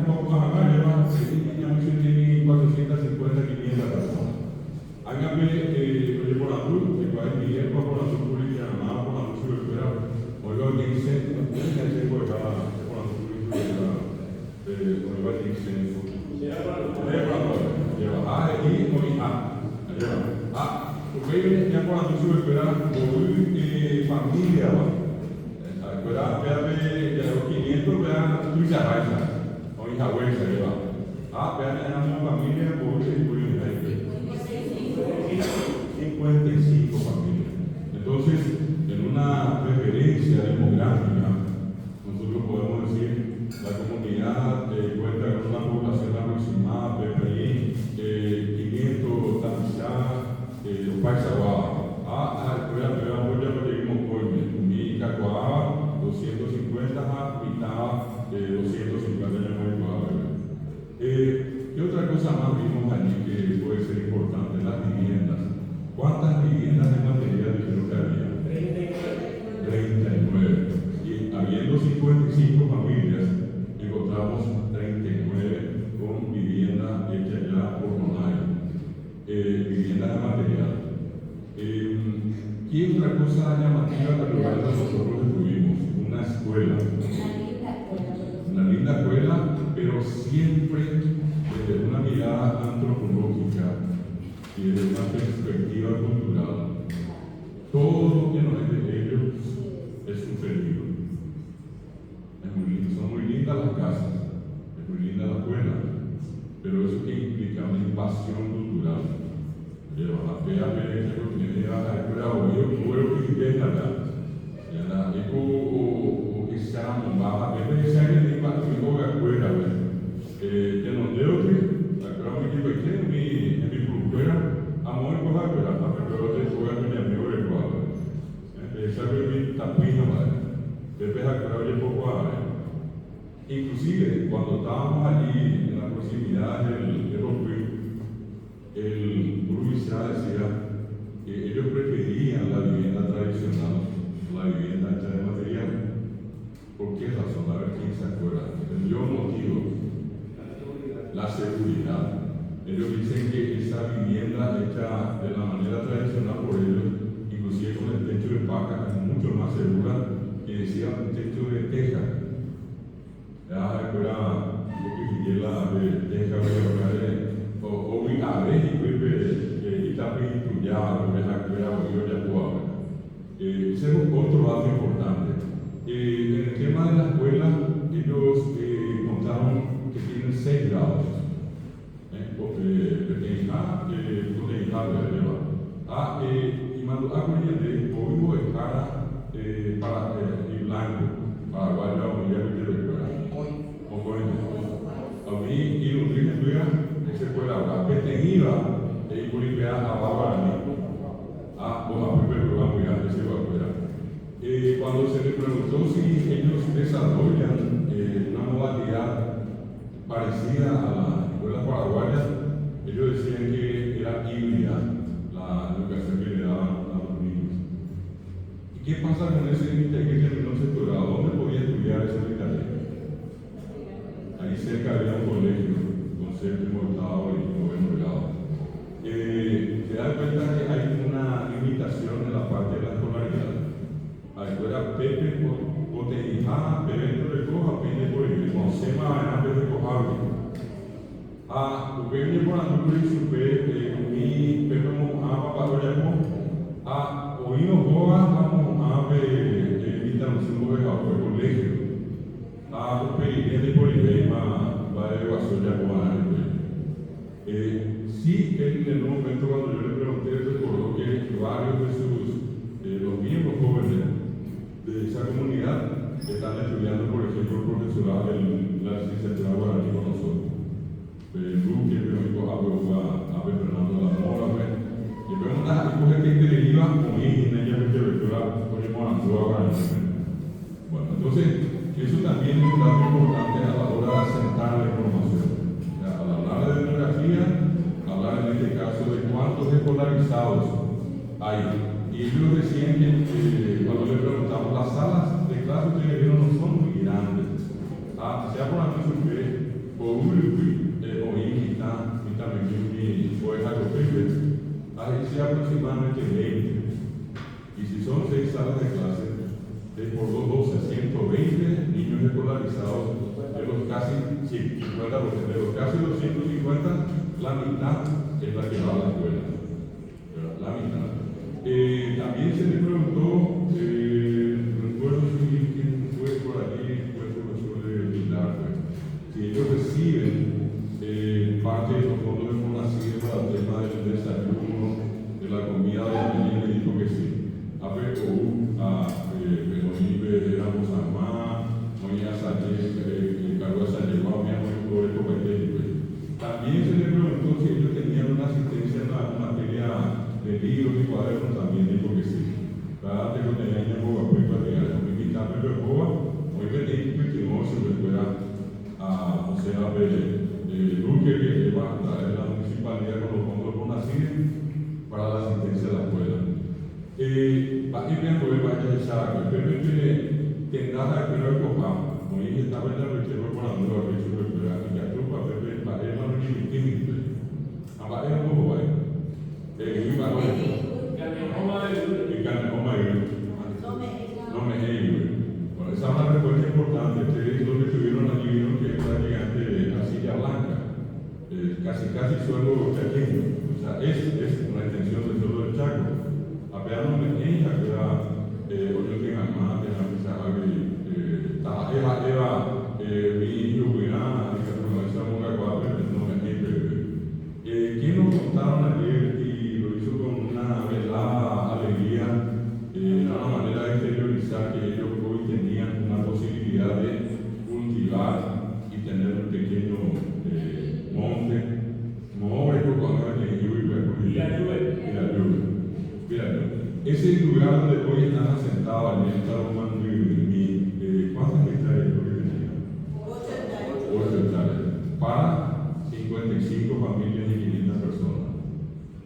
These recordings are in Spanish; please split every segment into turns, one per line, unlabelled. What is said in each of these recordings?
poco más acá, lleva 450, 500 personas. Hágame, oye, por la luz, que va a ir por la luz pública, nada por la luz superior. Oiga, el incendio, por la luz pública, oiga, el incendio. Lleva, y oiga, porque ya por la luz superior, familia, vea, de los 500, vea, tú ya vas, oiga, güey, se lleva. Vea, una familia, por 55 familias. Entonces, en una referencia demográfica, nosotros podemos decir la comunidad cuenta con una población aproximada de 500 tamizas, Paisaguaba. Voy a lleguemos hoy, mi Cacoaba, 250, Pitaba, 250 años. ¿Qué otra cosa más vimos allí que puede ser importante? Las viviendas. ¿Cuántas viviendas de material dijeron que había? 39. Y habiendo 55 familias, encontramos 39 con vivienda hecha ya por Donay. Viviendas de material. ¿Qué otra cosa llamativa de lugar que nosotros estuvimos? Una escuela. Una linda escuela, pero siempre desde una mirada antropológica y desde una perspectiva cultural. Todo lo que nos es de ellos es un peligro. Es muy lindo, son muy lindas las casas, es muy linda la escuela, pero eso que implica una invasión cultural. Lleva la fea que tiene la escuela o yo que vive allá. Ya eco o examo baja, bebé se hay de impacto y joga escuela, que nos dé otro, la escuela muy tipo en mi cultura, amor y coja escuela, pero te juega con mi amigo de cuadro. Esa es mi tapina, madre. Bebé la escuela oye poco a ver. Inclusive, cuando estábamos allí en la proximidad del Río, el Uruguay decía que ellos preferían la vivienda tradicional, la vivienda hecha de material. ¿Por qué razón? A ver quién se acuerda. El motivo, la seguridad. Ellos dicen que esa vivienda hecha de la manera tradicional por ellos, inclusive con el techo de paca, es mucho más segura que decía un techo de teja. Ya recuerda lo que sigue la de teja, o a ver, y también ya, ese es otro dato importante. En el tema de la escuela, ellos contaron que tienen 6 grados. Y mando a de polvo de cara para el blanco, para guardar un día de recuerda. O bueno, a mí, y un día ese fue la hora que tenía y por limpiar a Bárbara. Bueno, a primer lugar, muy grande, se va a cuidar. Cuando se le preguntó si ellos desarrollan una modalidad parecida a la escuela paraguaya, ellos decían que era híbrida la educación que le daban a los niños. ¿Y qué pasa con ese límite que terminó sectorado? ¿Dónde podía estudiar ese límite? Ahí cerca había un colegio con 7º, 8º y 9º grado. Se da cuenta que hay una limitación en la parte de la escolaridad. La escuela Pepe Potejá, Pepe de Coja, Pepe por el Consema, Pepe de Cojable. Pepe por la Núcleo y Supe, mi Pepe Mojama, Padoyamo, Oíno Boga, Mojama, Invitación de colegio. Los Peligretes por Ibema, va de Guasón de Aguana. Sí, él en un momento cuando yo le pregunté, recordó que varios de los miembros jóvenes de esa comunidad están estudiando, por ejemplo, el profesorado de la licenciatura guaraní con nosotros. Luque, el único a Fernando de la Mora, y vemos una mujer que deriva con ella que lectura con el Moranzúa guaraní. Bueno, entonces, eso también es un dato importante a la hora de asentar la información. Al hablar de demografía, hablar en este caso de cuántos escolarizados hay. Y ellos decían que cuando le preguntamos, las salas de clase ustedes vieron no son muy grandes. Sea por la noche por ahí sea aproximadamente 20. Y si son 6 salas de clase, es por 12, 120 niños escolarizados, de los casi 50%, de los casi 250, la mitad es la que va a la escuela, la mitad. También se le preguntó, recuerdo quién fue por aquí, fue el profesor de Pilar, si ellos reciben parte de los fondos de Fonacid para el tema del desayuno, de la comida de la niña, me dijo que sí. A PCU, a Benonive, éramos a Má, Moña Sánchez, Carlos Sánchez, también se le preguntó si ellos tenían una asistencia en la materia de libros y cuadernos, también dijo que sí. Cada vez que tenía en Boba, pues para llegar a mi mitad de Boba, hoy me dijo que no se le fuera a José Luque, que va a traer la municipalidad con los fondos por Nacir para la asistencia de la escuela. Aquí me acuerdo de esa, pero tendrá la escuela de Copá, como dije, estaba en la reserva por la nueva reserva de escuela, y ya tuvo para ver, para ver la reserva, a ver cómo va. No me bueno, esa es una respuesta importante. Ustedes lo que tuvieron allí vieron que está gigante de la silla blanca, casi suelo chaqueño. O sea, es una extensión del suelo del Chaco. Apenas no me entienda que era hoy que más de la misa mi hijo cuidaba, y que esa boca cuadra, no me entiende. ¿Quién nos contaron ayer y lo hizo con una velada alegría? Era una manera de exteriorizar que ellos hoy tenían una posibilidad de cultivar y tener un pequeño monte, como obra que cuando era en Mira, ese lugar donde hoy están asentados, allí está Román ¿cuántas hectáreas lo que tenía? 8 hectáreas. Para 55 familias y 500 personas.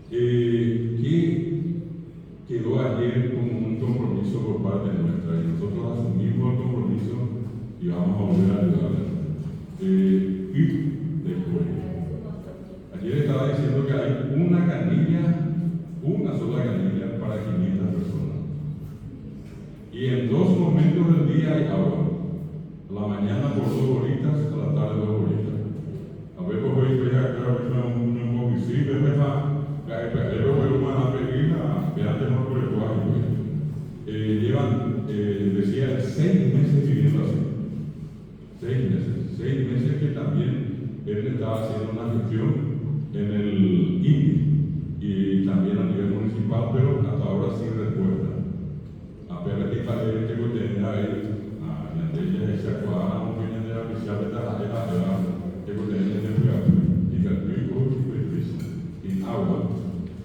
Que quedó ayer como un compromiso por parte nuestra y nosotros asumimos el compromiso y vamos a volver a ayudarles. Y después, ayer estaba diciendo que hay una sola canilla para 500 personas. Y en 2 momentos del día hay agua. A la mañana por 2 horitas, a la tarde 2 horitas. A ver, pues hoy voy a crear un homicidio, es verdad. Llevan, decía, 6 meses viviendo así. 6 meses que también él estaba haciendo una gestión en el INPI y también a nivel municipal, pero hasta ahora sin respuesta. Apenas que tengo que tener ahí, y se acuerdan un pequeño de la oficial de la tengo que tener y sin agua,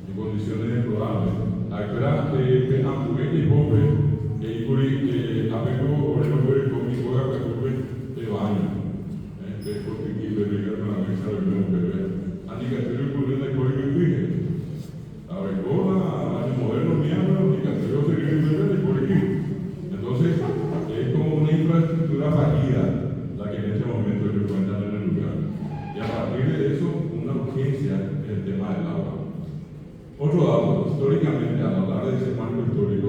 en condiciones deplorables. Ahora, aunque es joven, apego por el hombre con mi juega que de baño. Porque aquí le digo con la mesa de un bebé. Andicatorio por el código de virgen. A ver, año moderno, miembro, andicatorio sería el bebé de código. Entonces, es como una infraestructura fallida la que en este momento se encuentran en el lugar. Y a partir de eso, una urgencia en el tema del agua. Otro dato, históricamente, al hablar de ese marco histórico,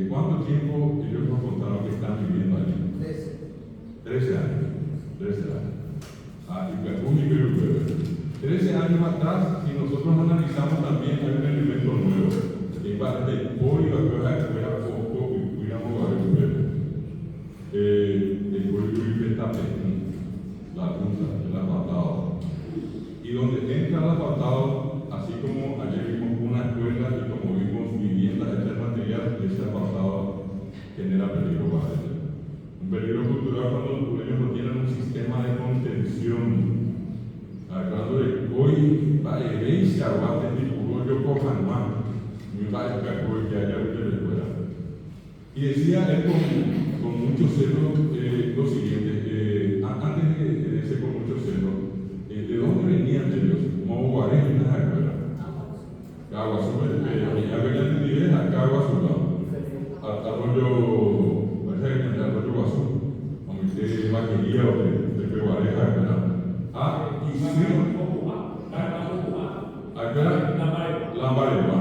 ¿cuánto tiempo ellos nos contaron que están viviendo allí? 13 años. 13 años atrás, si nosotros analizamos también, hay un elemento nuevo, que va desde el polio a la escuela poco y cuidamos a el polio está la punta, el asfaltado. Y donde entra el asfaltado, así como ayer vimos una escuela y como vimos viviendas hechas de material, ese asfaltado genera peligro para ellos. Un peligro cultural cuando ellos no tienen un sistema de contención. Hablando de hoy, va a herencia, va a tener un yo cojan más, y va a estar hoy que haya una escuela. Y decía él con mucho celo lo siguiente, antes de ese con mucho celo, ¿de dónde venían ellos? Como guareños en la escuela. Agua azul, ya venían de nivel, acá agua azul, arroyo azul, como usted vaquería o de peguareja, ¿verdad? Y sí, Lambareva.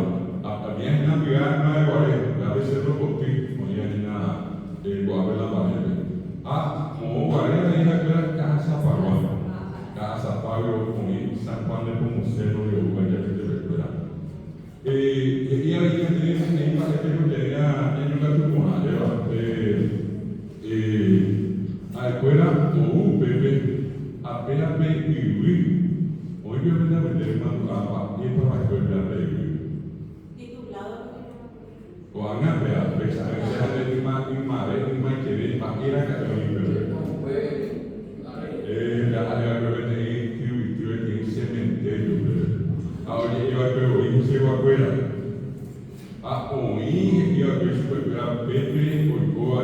San Juan de Pomoceno de Uruguay, ya que te recuerda. Y ahí tenés que ir para que te tenía en un gato con a escuela o Pepe, apenas me viví. Hoy yo voy a meter a pie para la escuela de vivir. O a una pea, pensar que sea de mi madre, mi madre que ve, para ir a casa de mi bebé. La bebé de un cementerio. Ahora yo veo, hijo, se va a escuela. A oír, yo veo su escuela, Pepe, o a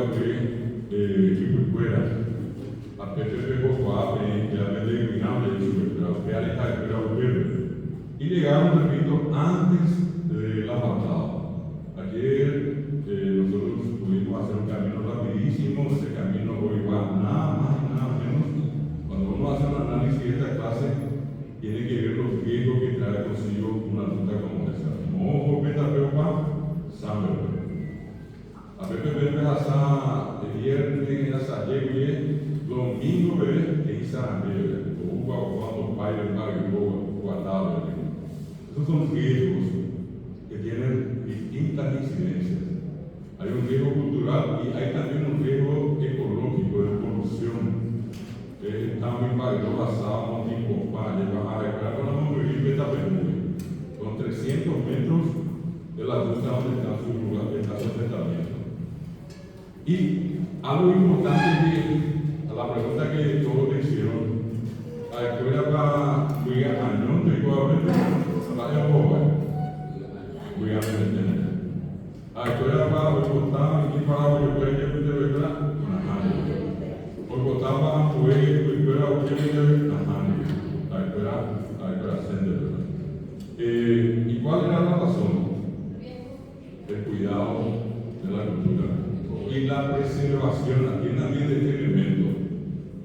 a Pepe Pepo que la vende eliminable de su escuela, que era esta escuela. Y llegaron, repito, antes de la patada. Ayer nosotros pudimos hacer un camino rapidísimo, ese camino hoy va nada más y nada menos. Cuando uno hace un análisis de esta clase, tiene que ver los riesgos que trae consigo una ruta como esa. Mojo, Petapeupa, San Bernardo. A Pepe Verde hasta el viernes, hasta ayer, domingo, que hizo a Bebe, o cuando Pai del Barrio guardado. Esos son riesgos que tienen distintas incidencias. Hay un riesgo cultural y hay también un riesgo ecológico de polución. Está muy valioso basado en tipo para llevar a la escuela con la movilidad con 300 metros de la ruta donde está su asentamiento. Y algo importante que, a la pregunta que todos me hicieron, la escuela para cuidar años, tengo a ver, vaya boba, cuidar tener. La escuela para boicotar, y para boicotar, que te verá, boicotar para poder, escuela, o que te la escuela sender. ¿Y cuál era la razón? El cuidado de la cultura y la preservación aquí también de este elemento,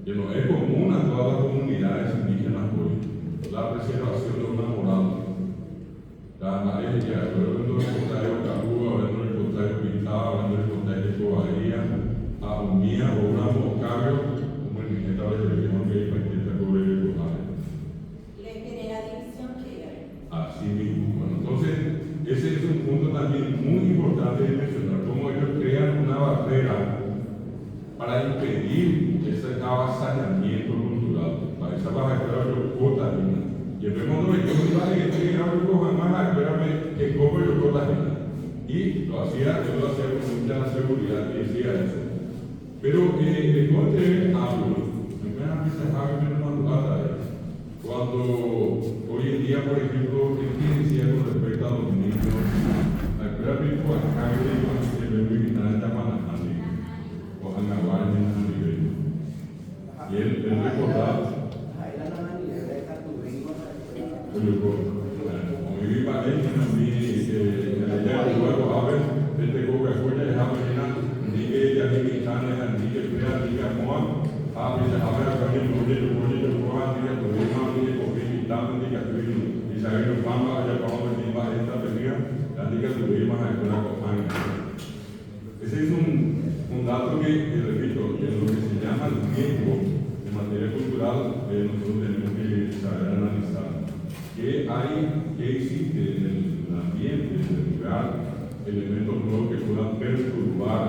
que no es común a todas las comunidades indígenas hoy, la preservación de una moral. La mayoría, hablando del contagio Cabú, hablando del contagio Pintado, hablando del contagio Cobaría, a Unía o una Mocario, como el ministro de la región que iba a intentar cubrir el contagio.
¿Le genera división que
Así mismo. Bueno, entonces, ese es un punto también muy importante de mencionar, cómo ellos crean una barrera para impedir ese avasallamiento cultural. Para esa barrera yo cuota y el primer mundo que yo iba a decir jamás que como yo cuota y lo hacía con mucha seguridad y decía eso. Pero el corte hablo, primera vez se haga menos madrugada cuando hoy en día, por ejemplo, ¿qué decía con respecto a los niños? La escuela virtual acá que le visitar esta Manajani o Anaguay en el nivel. Y él recordaba. Como iba él, ella luego a ver, este Coca-Cola es apenas, ni que ella ni que Chana, ni que Fea, ni que Amoa, a veces a ver acá en el proyecto, ni que Tuvima, ni que Coquitán, ni que Tuvima, y saber los Pamba, allá para donde iba esta pelea, ni que Tuvima a escuela Copán. Ese es un dato que, repito, en lo que se llama el tiempo en materia cultural, nosotros tenemos que saber analizar. ¿Qué existe en el ambiente, en el lugar, elementos nuevos que puedan perturbar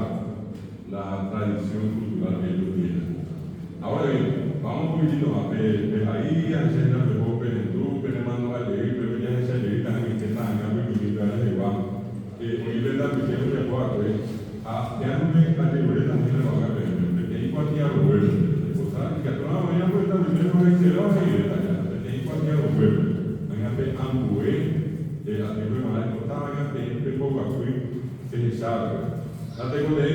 la tradición cultural que ellos tienen? Ahora bien, vamos un poquito más. Ahí, a veces nos dejó Perentú, Peremano, Alegrí, pero ya es Alegrí, también que están acá, pero que están en el banco. Hoy le da que quiero que pueda creer. Ya no me categoría también le van a ver, porque hay cualquier vuelo. O sea, que a toda la mañana pues está primero en el lado y de allá, porque hay cualquier vuelo. Venga, ambué, de la tierra de Malay, no estaba en el poco aquí, se sabe. La tengo de ahí,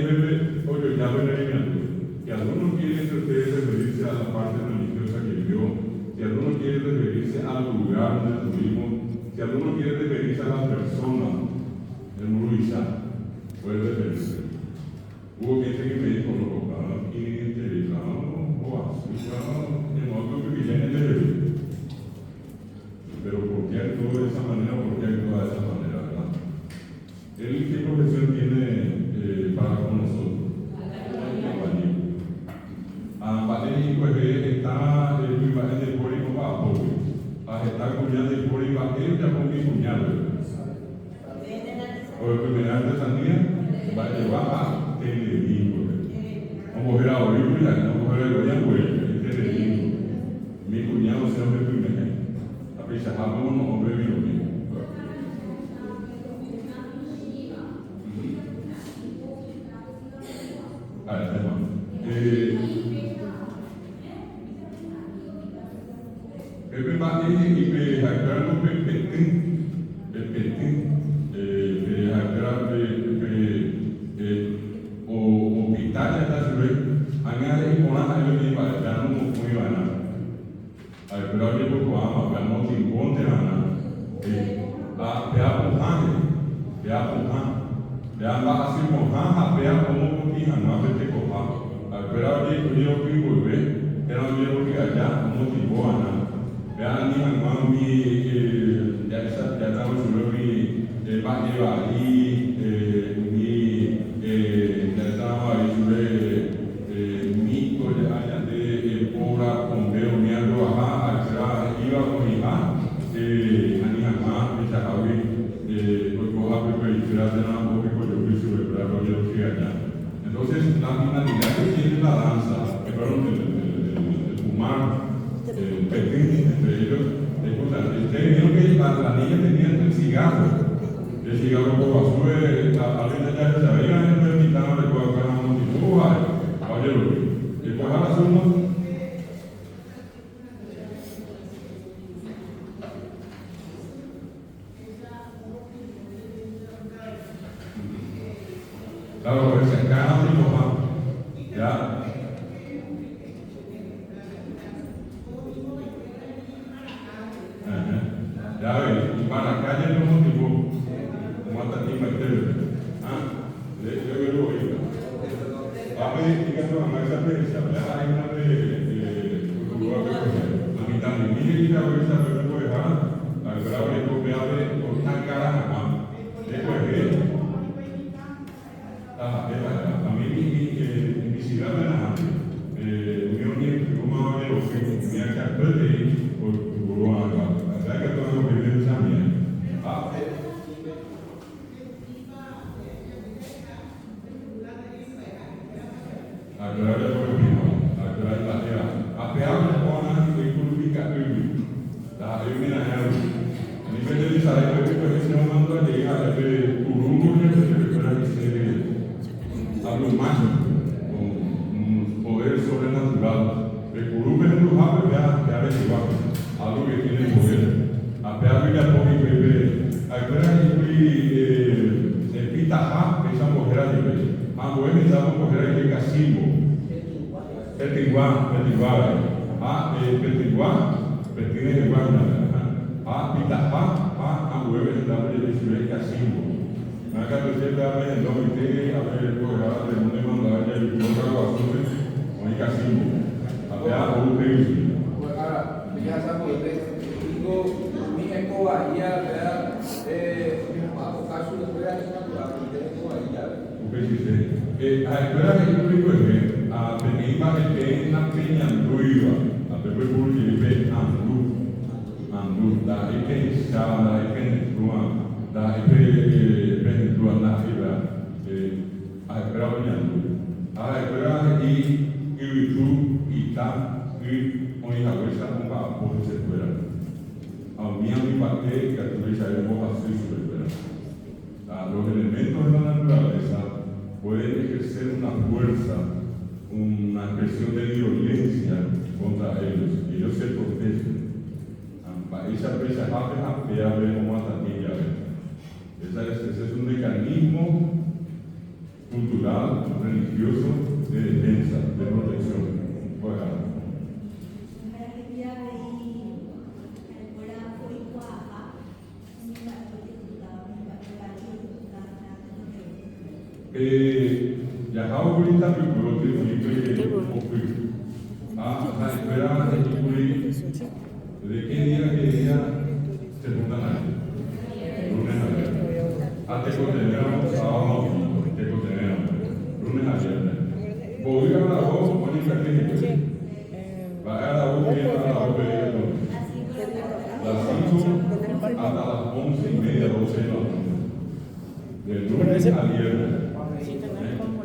oye, ya ven el elemento. Si alguno quiere entre ustedes referirse a la parte religiosa que vio, si alguno quiere referirse al lugar donde estuvimos, si alguno quiere referirse a la persona, el Muruizá, puede referirse. Hubo gente que me dijo, no, aquí, o así, en otro que viene de él. Pero ¿por qué actuó de esa manera o por qué actúa de esa manera, verdad? ¿Él qué profesión tiene para con nosotros? Paténico pues está en el código para pobre. A cuñado. O el primer artesanía va a llevar a Telerico. Vamos a ver a Bolivia, vamos a ver a Bolivia, Telerico. Mi cuñado se hombre primero. A pesar de que no hombre vino bien. Pepe Mati y Pepe Jacqueline o Italia está sobre angale y con la ayuda para ya no muy buena. Al pero yo poco ama, pero no te encontré nada. A pea por ya va a ser con a pea como con hija, no hace te coja. Al pero yo que volver, era un día porque allá como te buena. Ya ni hermano mi ya estamos sobre mi baje ahí ya estaba ahí sobre mi colla allá de pura con veo mi algo ajá iba con mi hija ani hermano mi chahawi pues coja pero y será de nada porque yo fui sobre pero yo fui allá. Entonces la finalidad que tiene la danza el fumar pequeños entre ellos, ustedes vieron que la niña tenía el cigarro por basura, a veces ya se veía en el invitado de Coca-Cola, no se pudo oye lo que, después a la suma, claro, se encarna de coja, ya. Ya ves, y para la calle no motivó, como hasta aquí me yo lo oí. A ver, díganlo a esa prensa, hay una de la mitad de mi vida, voy a estar luego de al grado de copiar con una cara después a mí mi ciudad de la unión y como a ver lo que me ha captado por saya ketua BPM Samia. Agora agora lá a pegar na e purificar tudo. Tá, eu me na real. Nível de sair para que a gente não manda ali a ver o rumo para que se hablo mais um poder sobrenatural. O rumo é um rápido já recibo algo que tiene poder. A pegar ya por mi bebé. Agora el pitaja esa mujer de bebé. A mujer esa mujer de casimbo. Petinguá. Petine de guarda. A pitaja a mujer esa de casimbo. Me acá te siempre a ver el nombre de a ver el programa de donde mandar el programa con el casimbo. A pegar un peso.
Ya sabemos mi escoba ya ¿verdad? Bajo caso de fuera de natural mi escoba ya
a escuela que yo digo es a venir para que esté en la peña anduiva a Pepe Puri ve andu da que sala que tua da que tua na vida a escuela a escuela y tú y ta y con la cabeza con la por se fuera a mí a mi parte que tú ves ahí vos así sobre los elementos de la naturaleza pueden ejercer una fuerza, una expresión de violencia contra ellos, y ellos se protegen. Esa presa rápida, ya vemos hasta aquí, ya ves. Ese es un mecanismo cultural, religioso, de defensa, de protección. Viajaba por esta película que la espera de qué día se juntan ahí. Lunes a viernes. Hasta que teníamos sábado, lunes a viernes. Voy a la voz, ponen cartel. Va a la voz y a la voz. Las 5. hasta las 11:30, 12 de la noche. Del lunes al viernes.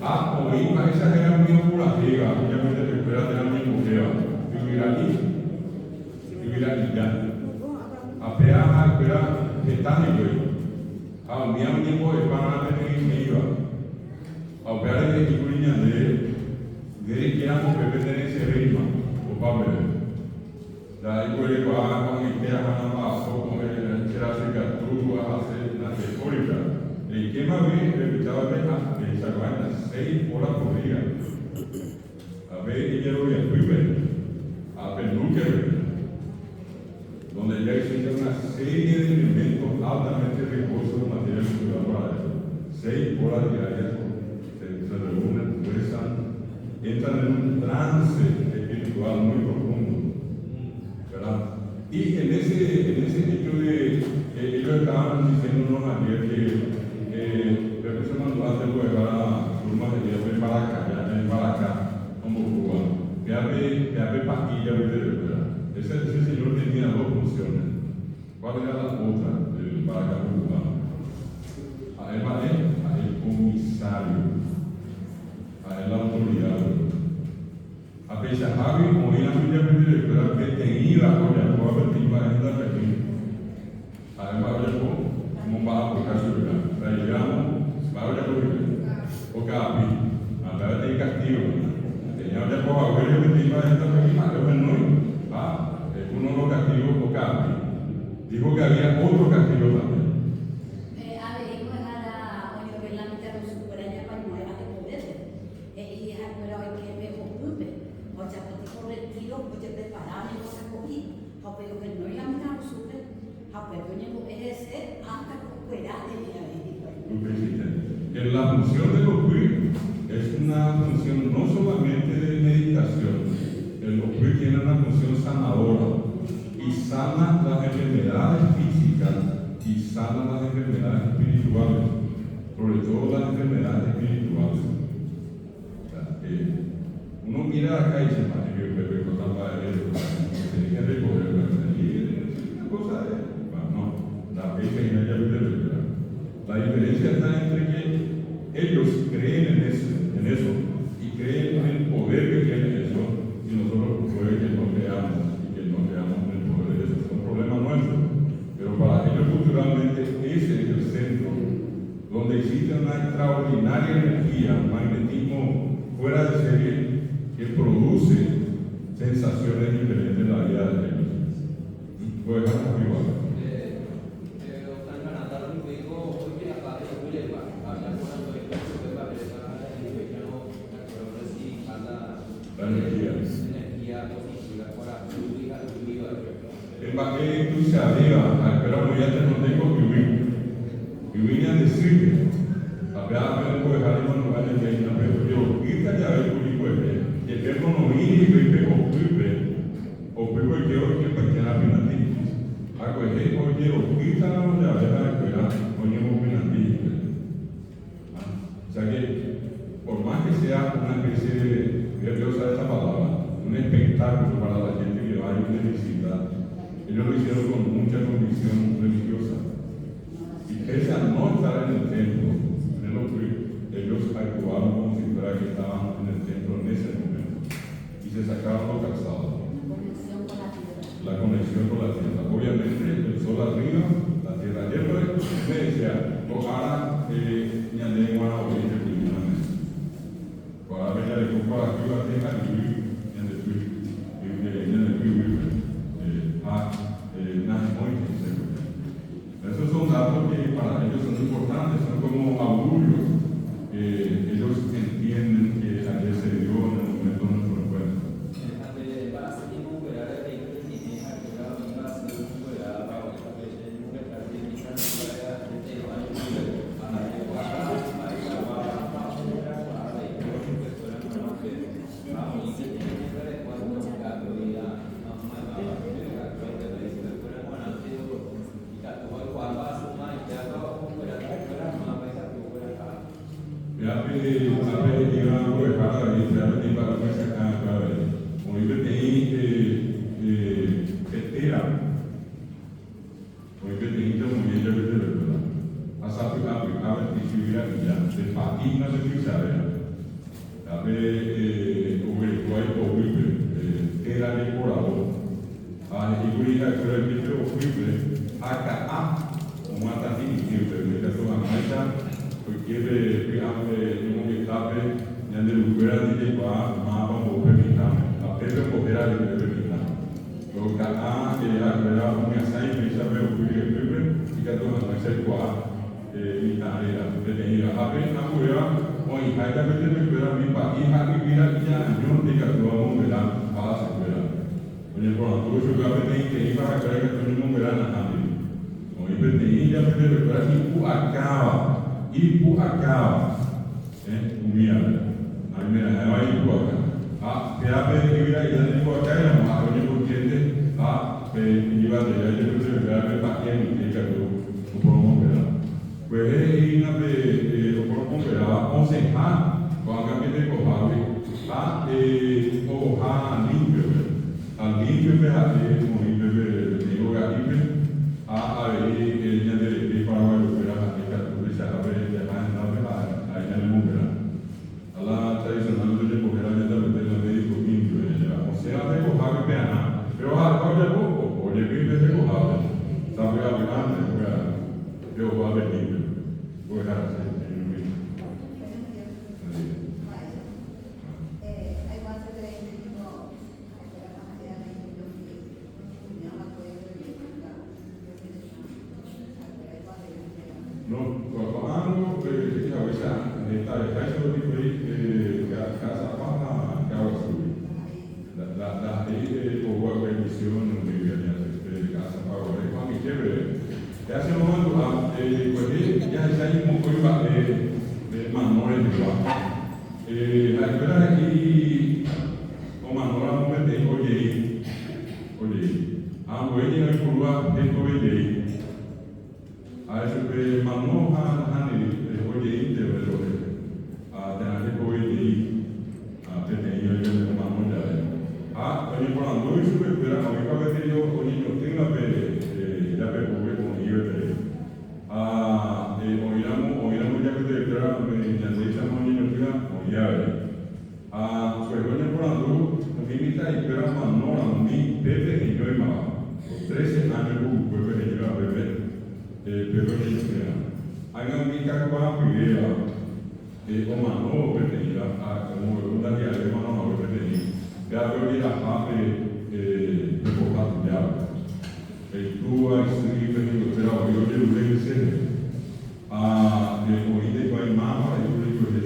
Hoy esa era mi purajega, obviamente recuerda de la mi mujer. Vivir allí ya. Apenas espera que está en el a un día un tiempo de pan a tener que iba. A operar de Kikuliña de que éramos que pertenece a Rima, o Pablo. La escuela va con el que era más o con el que era cerca tú vas a hacer la teórica. El que más bien repitaba de Chaguana 6 horas por día. A ver, ella lo veía a Peluque, donde ya existe una serie de elementos altamente riesgosos en materia de laboral. 6 horas diarias se reúnen, conversan, entran en un trance espiritual muy profundo, ¿verdad? Y en ese hecho de ellos estaban diciéndonos ayer que se mandó a hacer lugar a turmas de vida para acá, como Cuba, que abre pastillas, ¿verdad? Ese señor tenía 2 funciones. ¿Cuál era la otra del Baracá cubano? Además de el comisario, a la autoridad. A pesar de Javi, como era muy directora, que tenía la Coyacoa, que tenía la agenda pequeña. Además, como va a aplicar su vida. La llegamos, va a ver o Capi, a través de castigo. Tenía ya por abuelo que tenía la agenda pequeña, pero no. Uno de los castigos o Capi. Dijo que había otro castigo también. Que la función de los PUI es una función no solamente de meditación, el PUI tiene una función sanadora y sana las enfermedades físicas y sana las enfermedades espirituales, sobre todo las enfermedades espirituales. Uno mira acá y dice, madre mía, Pepe, cosa para él, se tiene que recoger una cosa de no, la fecha y la llave de verdad. La diferencia está entre que ellos creen en eso y creen en el poder que tiene eso y nosotros puede que no creamos y que no creamos en el poder de eso. Es un problema nuestro, pero para ellos culturalmente ese es el centro donde existe una extraordinaria energía, un magnetismo fuera de serie que produce sensaciones diferentes en la vida de ellos. Voy a dejar igual. Tú se arriba, pero ya te no tengo que huir. Y vine a decirle, a ver, puedo dejar en un lugar de que pero yo, quita ya el público y el que no viene y ve o pipe que hoy que para que la penalti. Algo es que oye, o quita la escuela, oye, o sea que, por más que sea una especie de, yo usar esa palabra, un espectáculo para la gente que va a ir de visita. Ellos lo hicieron con mucha convicción religiosa. Y pese a no estar en el templo, ellos actuaron como si fuera que estaban en el templo en ese momento. Y se sacaron los calzados. La conexión con la tierra. Obviamente, el sol arriba, la tierra. Ayer me decía, ojalá mi lengua o mi terminante. Ojalá me le compro la tierra y en el esos son datos que para ellos son importantes, son como augurios que ellos entienden que ayer se dio en el momento de nuestro encuentro. Muy bien. Iburi escuela de Pipe o Pipe, acá, o mata sin Pipe, me caso a Maita, porque no me tape, ya de lugar de llevar, mapa, o permitame, a Pepe Copera de permitame. Lo que acá, que ya verá un asai, me sabe o Pipe, y que todo no es el cual, y tarea, detenida. A ver, a Cuba, o en Haita, que te espera mi país, a vivir aquí, yo no te caso a un verano, para la escuela. Oye, por lo tanto, yo creo que iba a creer que tenemos un verano también. Oye, pero tenía ya que recuperar Ipu acaba, humilde. A mí me la lleva Ipu acá. Que ha pedido que ya Ipu acá y la más oye por quién iba a tener que recuperar el paquete y que lo podemos ver. Pues es una de lo podemos ver, 11 cuando cambie de cojave, o limpio. Al limpio me hace como limpio de digo limpio a ver que ya de para ver a que tú se abre ya más nada ahí en el mundo a la tradicional de coger a la de médico limpio o sea de cojar peana pero a coger poco o de limpio de cojar sabe a grande yo voy a ver limpio voy a hacer no, cuando que a veces está eso de que casa baja que hago así la o bendición de casa para ver cuando quiere ya hace un momento pues ya está ahí como coiba de manores de la escuela aquí o manora no me tengo oye aunque ella no es curva tengo oye a eso que manoja oye íntegro a tener que oye a tener el mano ya oye por la noche pero a mí para que yo oye no tenga ya pobre con ellos oiramos ya que te espera ya de esa manera no tenga pues oye por la noche nos invita y espera manora mi Pepe y yo y mamá 13 años Pepe y yo a beber pero ni siquiera. Hagan mi carpa primera, como no pertenía como una que ale mano no pertenía. Ya pero ya hace por ya. Tú has escrito pero yo te lo dice de hoy de cual mama y yo digo de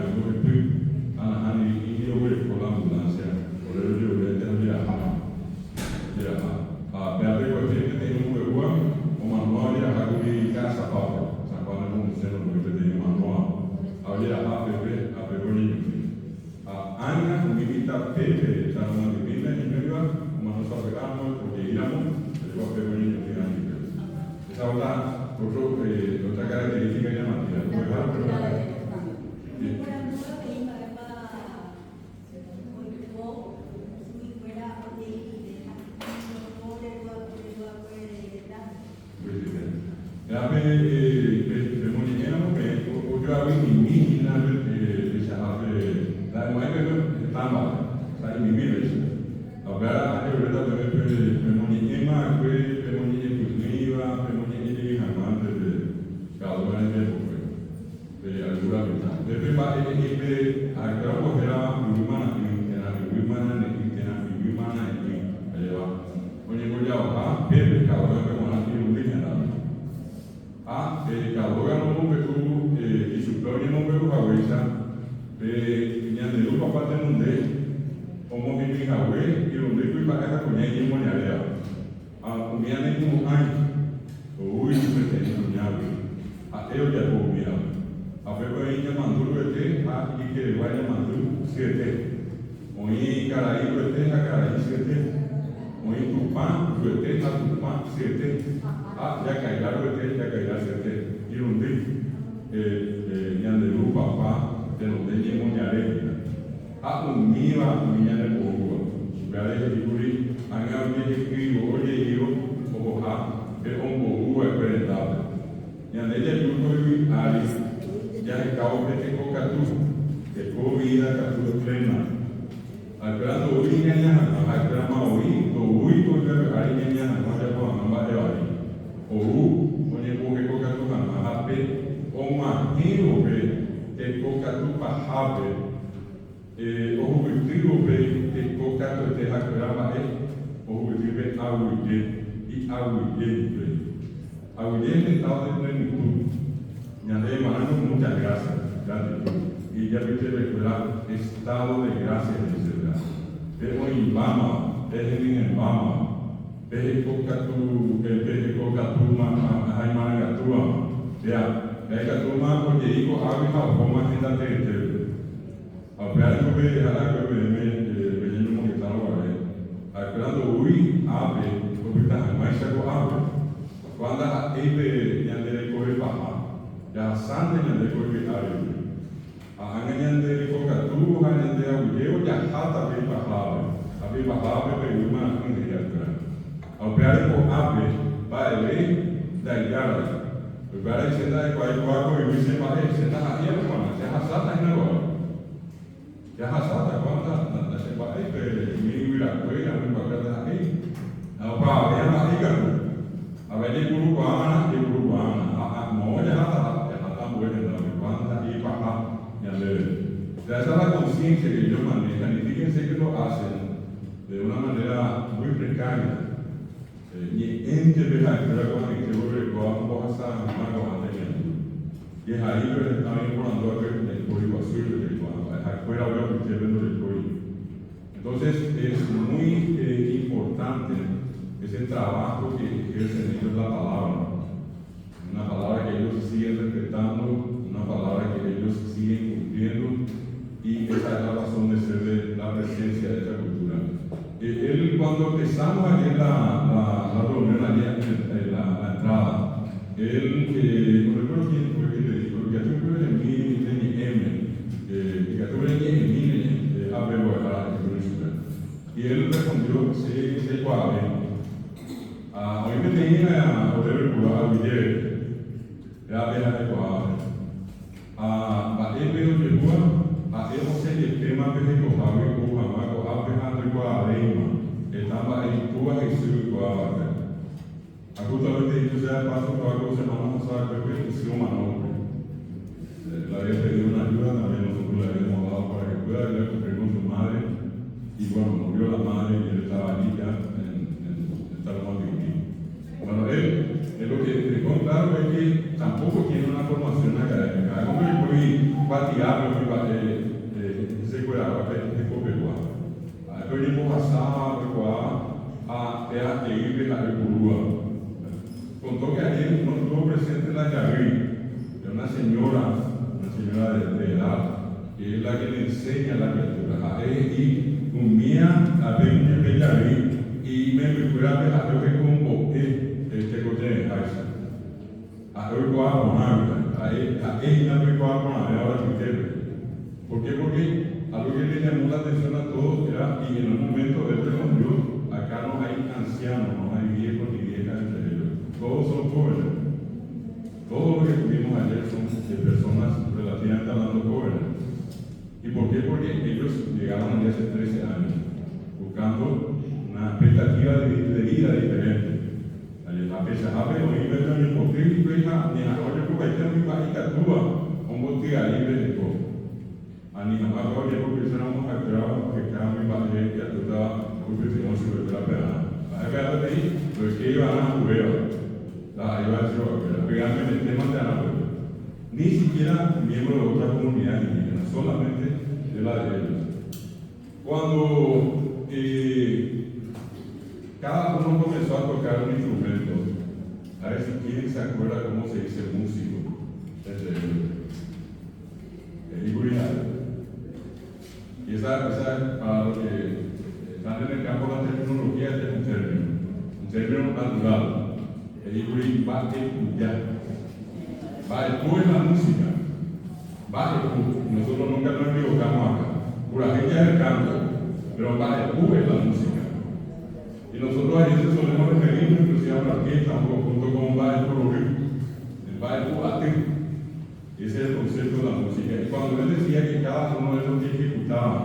algo que y yo voy por la ambulancia por el yo le tengo ya pero que tengo un huevo manual a cui casa Pablo, San Pablo non se non dovete tenere manuale. Avere a Pepe, a Peronino. Anna, mi vita Pepe, c'era una divina in Nueva, ma non sapevamo perché eravamo, e poi Peronino di anni. Questa volta, purtroppo, l'altra caratteristica di Mattia, come va per Al grado de ave, o objetivo de cocato de hakurama o objetivo aguille y aguille. Aguille estado de plenitud. Ñande hermano, muchas gracias, gratitud. Y ya viste recuerda estado de gracia de ciudad. Pero en Bama, en Bama, peje cocatu, jaimana gatua. Ya, gatuma porque digo agua como agenda de Apeando que algo me venimos que está ahora. Apeando hoy ave, porque está mais saco ave. Quando a eve yandere corre baja, ya sande yandere corre ave. A yandere cocatu, yandere aguileo, ya hata be baja, be uma india. Apeando com ave, vai ele da yara. Agora você dá igual e você vai você tá aí mano, você rasata aí agora. Ya hasata kwanda na sheba ipe mimi wila kweli na mbakata hii apa ya maika abadi guru bwana moja hata mwele na kwanda hii papa ya leo esa la conciencia que yo manejo y fíjense que lo hacen de una manera muy precaria ni ente deja que la cosa que se vuelve con bosa más y es ahí que está importando el código azul del afuera ahora que estoy viendo el código. Entonces es muy importante ese trabajo que ejercen ellos la palabra. Una palabra que ellos siguen respetando, una palabra que ellos siguen cumpliendo y esa es la razón de ser de la presencia de esa cultura. Cuando empezamos ayer la reunión, ayer la entrada, no recuerdo quién fue que le dijo, que tú eres en mí, en M, que tú eres en mí, y él respondió, sí, cuál. Hoy me tenía a poder recordar a Guillermo, era de la cuál. A él me lo llevó a él se le tema de recoger con Hamaco, a pegar de Guarema, estaba en Cuba Jesús Guarema. Justamente yo ya paso por algo semana pasada que fue un nombre. Le había pedido una ayuda, también nosotros le habíamos dado para que pueda ir a cumplir con su madre. Y bueno, murió la madre y él estaba allí ya en Talmudí. Bueno, él lo que dejó claro es que tampoco tiene una formación académica. Es como que fue pateado, se cuidaba, de Copeguá. Después de pasar a ir a Curúa. Contó que ayer no estuvo presente la Yaví, de una señora de edad, que es la que le enseña la criatura. A él y un mía a ver de Yaví y me recuerda a lo que como este coche de Haisa. A hoy con a él no me con ahora que ¿por qué? Porque algo que le llamó la atención a todos era, y en un momento él respondió, acá no hay ancianos, no hay viejos ni viejas entre ellos. Todos son jóvenes. Todo lo que tuvimos ayer son personas relativamente hablando jóvenes. ¿Y por qué? Porque ellos llegaron allí hace 13 años, buscando una expectativa de vida diferente. A pesar de que hoy me están en Cotil y Peja, ni a hoy yo creo que hay mi país Catúa, un botiga libre de todo. A ni jamás hoy porque éramos actores que cada mi país que ayudaba, porque si no se vuelve la pena. Hay que hablar de ahí, pues que iban a jugar. Pegarme en el tema de Ana, ni siquiera miembro de otra comunidad indígena, solamente de la de ellos. Cuando cada uno comenzó a tocar un instrumento, a ver si quién se acuerda cómo se dice músico entre ellos. Y esa para los que están en el campo de la tecnología, es un término natural. El Iburi va a estudiar, va a estudiar la música, va a estudiar. Nosotros nunca nos equivocamos acá. Pura gente del canto, pero va a estudiar la música. Y nosotros a veces solemos referirnos inclusive a la orquesta junto con va a estudiar. El va a estudiar. Ese es el concepto de la música. Y cuando él decía que cada uno de los que ejecutaban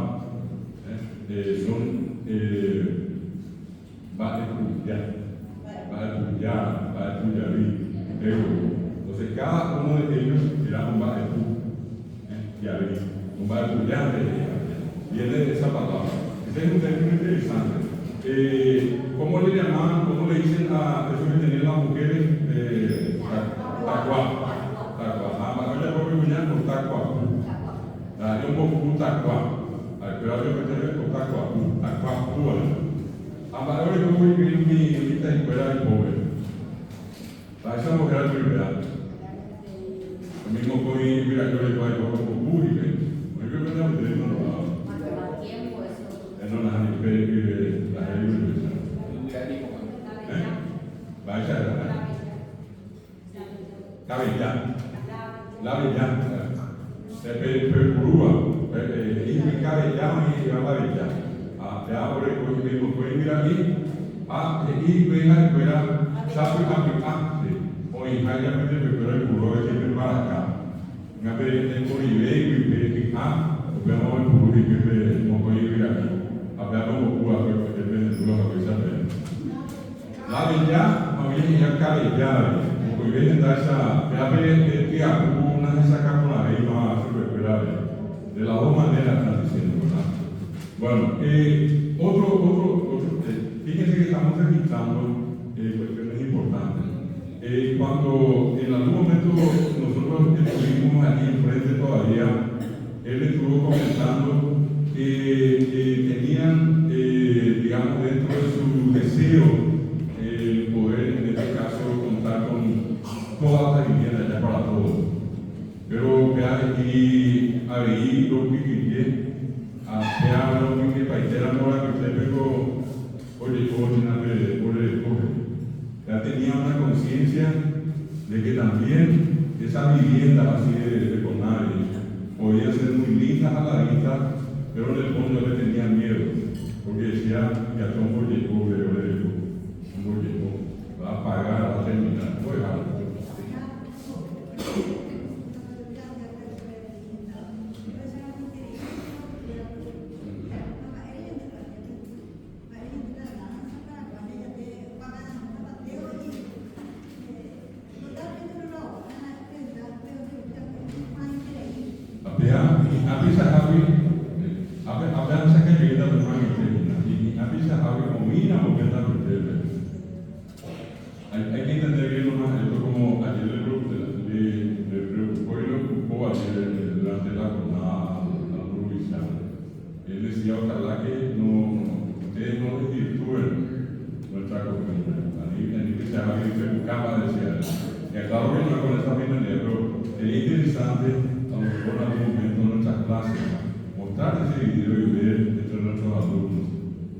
son va a estudiar. Entonces cada uno de ellos era un Baetú, un barbullante, viene de esa palabra. Este es un término interesante. ¿Cómo le llaman, cómo le dicen a eso que tenían las mujeres? Tacuá. Ahora voy a mirar por tacuá. Yo pongo tacuá. Pero yo me tengo por tacuá, ahora yo voy a vivir mi lista de escuela de pobre. Para esa mujer al primera. Lo mismo con mira, yo le voy a ir con pública. Yo creo que no me tengo nada. No, la gente que la gente vaya la bella se percurúa y cabellado y la bella te abre con el mismo pueden mirar aquí y ven a escuela sabe aplicante o en haya mente pero el curro que siempre para acá una vez en Coribe y vemos el curro que no puede ir aquí hablamos con que depende de lo que se la bella no viene ya cabellada porque viene de esa ya ve que algunas de esas capas ahí no a de las dos maneras están diciendo, ¿verdad? Bueno, fíjense que estamos registrando cuestiones importantes. Cuando en algún momento nosotros estuvimos allí enfrente todavía, él estuvo comentando que tenían, digamos, dentro de su deseo, poder en este caso contar con toda esta vivienda ya para todos. Pero y ahí lo que a lo que paitera no la que usted pegó ya tenía una conciencia de que también esas viviendas así de Conare podían ser muy lindas a la vista, pero en el fondo le tenían miedo, porque decía que a Tom Boyeco va a pagar, va a terminar, pues hay que entender bien nomás esto como ayer le preocupó y le ocupó ayer durante la jornada provincial. Él decía, ojalá que ustedes no desvirtúen nuestra costumbre. A mí que se preocupaba, decía, que claro que no es con esa finalidad, pero sería interesante a lo mejor en algún momento en nuestras clases mostrar ese video y ver entre nuestros alumnos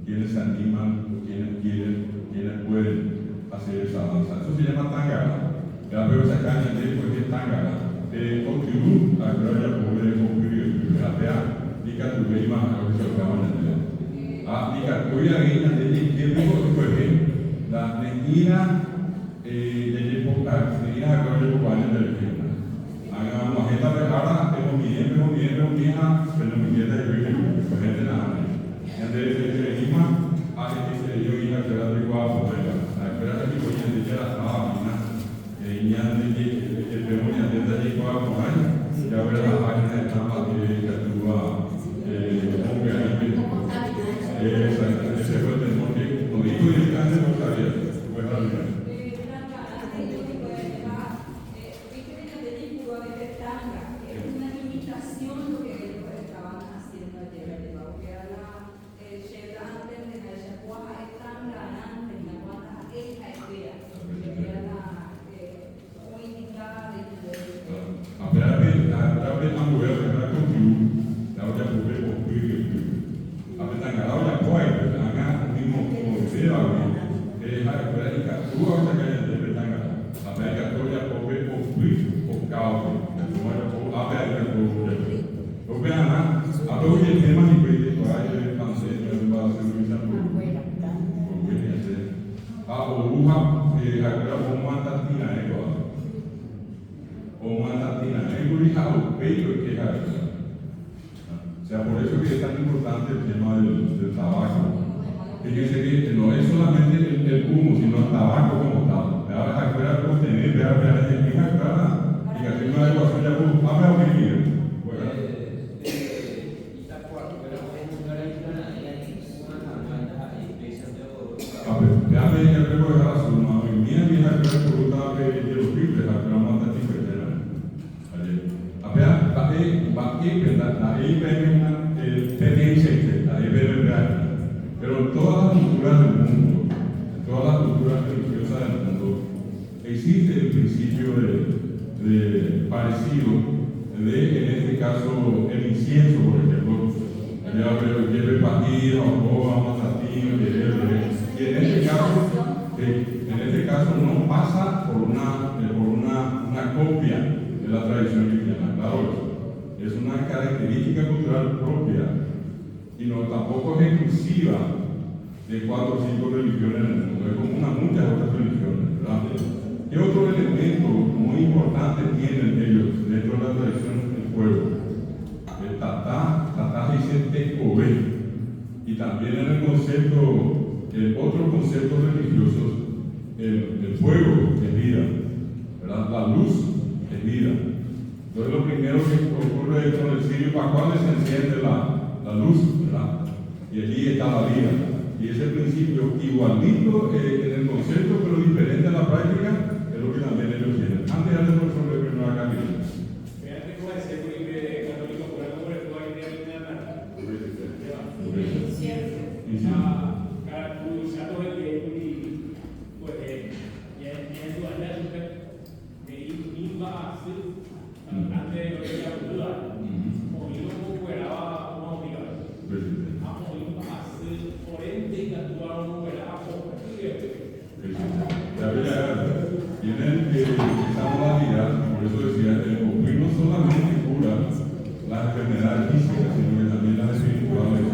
quienes se animan, quienes quieren, quienes pueden hacer esa danza. Eso se llama tangara. Ya veo esa caña de porque es tangara. Contribu a que haya poder concluir la PA y que tu ley más a lo que se acaban de hacer. Y que hoy la guía de tiempo fue la neguina de época, neguina que hoy poco años de la guía. Haga una agenda de ahora, tengo mi pero no mi dieta de hoy, pues gente nada. Entonces, el Lima, hace que se dio una ciudad de guapo, la espera que voy a decir a la máquina, y ya de demonio de allí guapo, ya verá la máquina de trampa que actúa, hombre, ese fue el demonio, lo digo directamente no sabía, pues realmente. O sea, por eso que es tan importante el tema del tabaco. Fíjense que no es solamente el humo, sino el tabaco como tal. Ahora, afuera puedo tener, y que hacer una evaluación ya puedo, a ver, la EIPM es una tendencia, la EIPM real. Pero en todas las culturas del mundo, en todas las culturas religiosas del mundo, existe el principio de parecido de, en este caso, el incienso, por ejemplo. Lleve patilla, ocoa, matatín, y en este caso no pasa por una copia de la tradición cristiana. Claro, es una característica cultural propia y no tampoco es exclusiva de 4 o 5 religiones en el mundo, es común a muchas otras religiones, ¿verdad? ¿Qué otro elemento muy importante tienen ellos dentro de la tradición del fuego? El tatá dice tecobé, y también en el concepto, otros conceptos religiosos, el fuego es vida, ¿verdad? La luz es vida. Entonces lo primero que ocurre con el cirio pascual es que se enciende la luz, ¿verdad? Y allí está la vida. Y ese principio igualito en el concepto, pero diferente en la práctica, es lo que también ellos tienen. Antes de hacer sobre el primero acá, tienen esa modalidad, por eso decía, el cumplir no solamente cura las enfermedades físicas, sino que también las espirituales.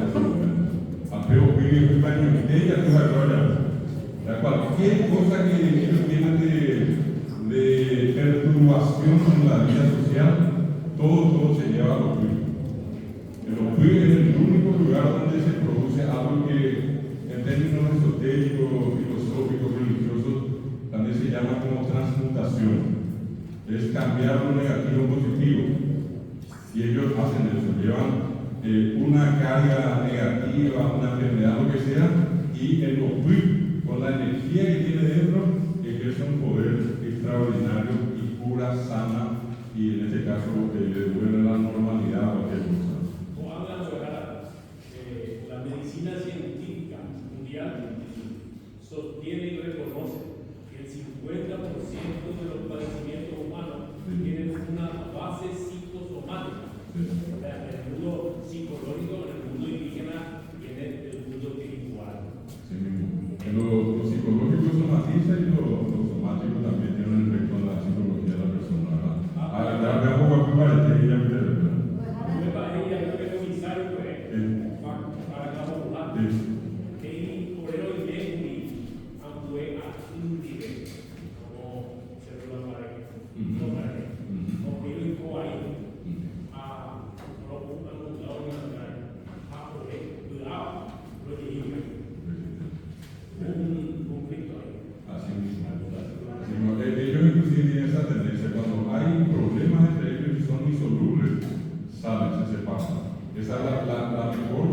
Apeo vive un baño y ella tu gloria. Cualquier cosa que ellos tienen de perturbación en la vida social, todo se lleva a los cuidos. El cuido es el único lugar donde se produce algo que en términos esotéricos, filosóficos, religiosos, también se llama como transmutación. Es cambiar lo negativo en positivo. Y ellos hacen eso, llevan una carga negativa, una enfermedad, lo que sea, y el OPUI, con la energía que tiene dentro, ejerce un poder extraordinario y cura, sana, y en este caso devuelve la normalidad a cualquier cosa.
Como hablan la medicina científica mundial sostiene y reconoce que el 50% de los padecimientos humanos tienen una base psicosomática. O sea, en el mundo psicológico, en el mundo indígena, viene el mundo espiritual.
Sí, lo psicológico somatiza y lo somático también tiene un efecto en la psicología de la persona, ¿verdad? Ya poco a poco parece que ya me interesa. Ellos inclusive tienen esa tendencia, cuando hay problemas entre ellos y son insolubles, salen, se separan. Esa es la mejor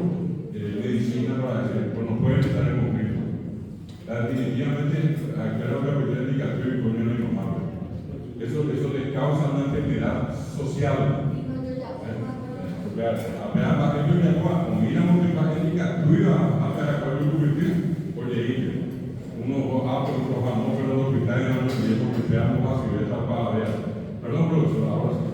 medicina para decir, pues no pueden estar en conflicto. Definitivamente, creo que la indicación y coño no hay normal. Eso les causa una enfermedad social. Apenas para que yo llamo, como miramos que para que indicación, a para que yo convertir, oye, uno habla, otro jamón, pero los hospitales no lo entienden porque seamos fáciles para ver. Perdón, profesor, ahora sí.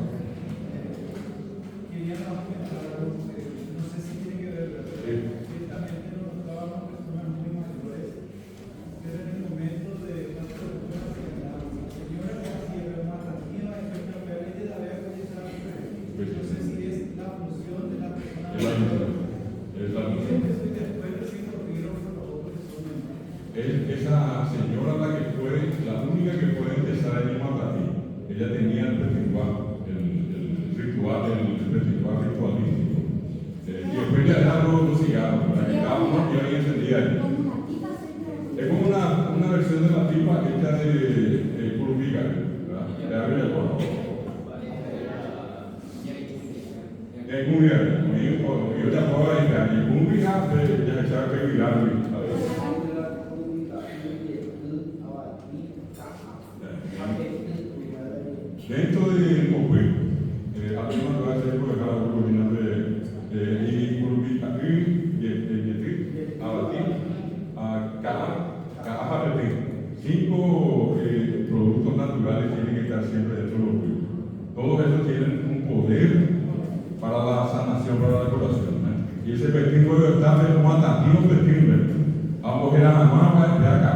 Quería comentar algo, no sé si tiene que ver, pero ciertamente nos notábamos personas muy mayores, pero en el momento de las personas que la señora que hacía más tranquila, y la vea que está no sé si es la función de la persona.
Es la función. Esa señora la única que puede empezar a llamar a ti, ella tenía el ritual ritualístico. Y después ya era los cigarros, para que cada uno que alguien entendía. Es como una versión de la tipa hecha de curumbica, ¿verdad? De arriba por es muy bien, yo te puedo decir, y curumbica ya se sabe que virar. Dentro del OPE, a prima va a ser por dejar la urina de y curvita y abatir a cada 5 productos naturales tienen que estar siempre dentro de los ríos. Todos ellos tienen un poder para la sanación, para la curación. Y ese pestín puede estar de como atantinos pestín, ambos eran más para que acá.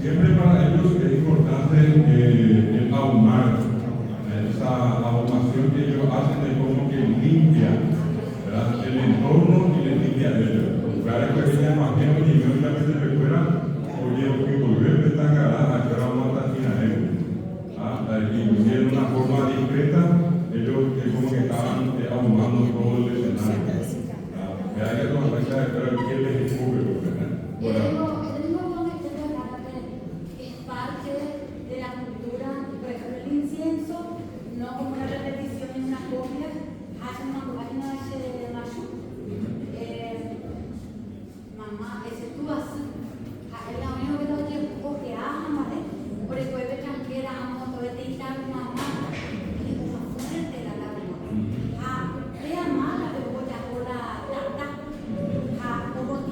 Siempre para ellos es importante el ahumar, esa ahumación que ellos hacen de como que limpia, ¿verdad?, el entorno y le limpia a ellos. Claro que ella más bien que yo también se recuerda, oye, que volver de esta garada, que ahora vamos a estar y hicieron una forma discreta, ellos como que estaban ahumando todo el escenario. Hay que tomar cuenta de que les descubre, ¿verdad? Bueno.
No como una repetición en una copia, hacen una página de Machu. Mamá, ese tú haces, es la única que lo llevo, que ¿vale? Por el pueblo tranquera, amo, todo el día, mamá, y como fuerte la lágrima. Vea mala, pero voy a la tata, como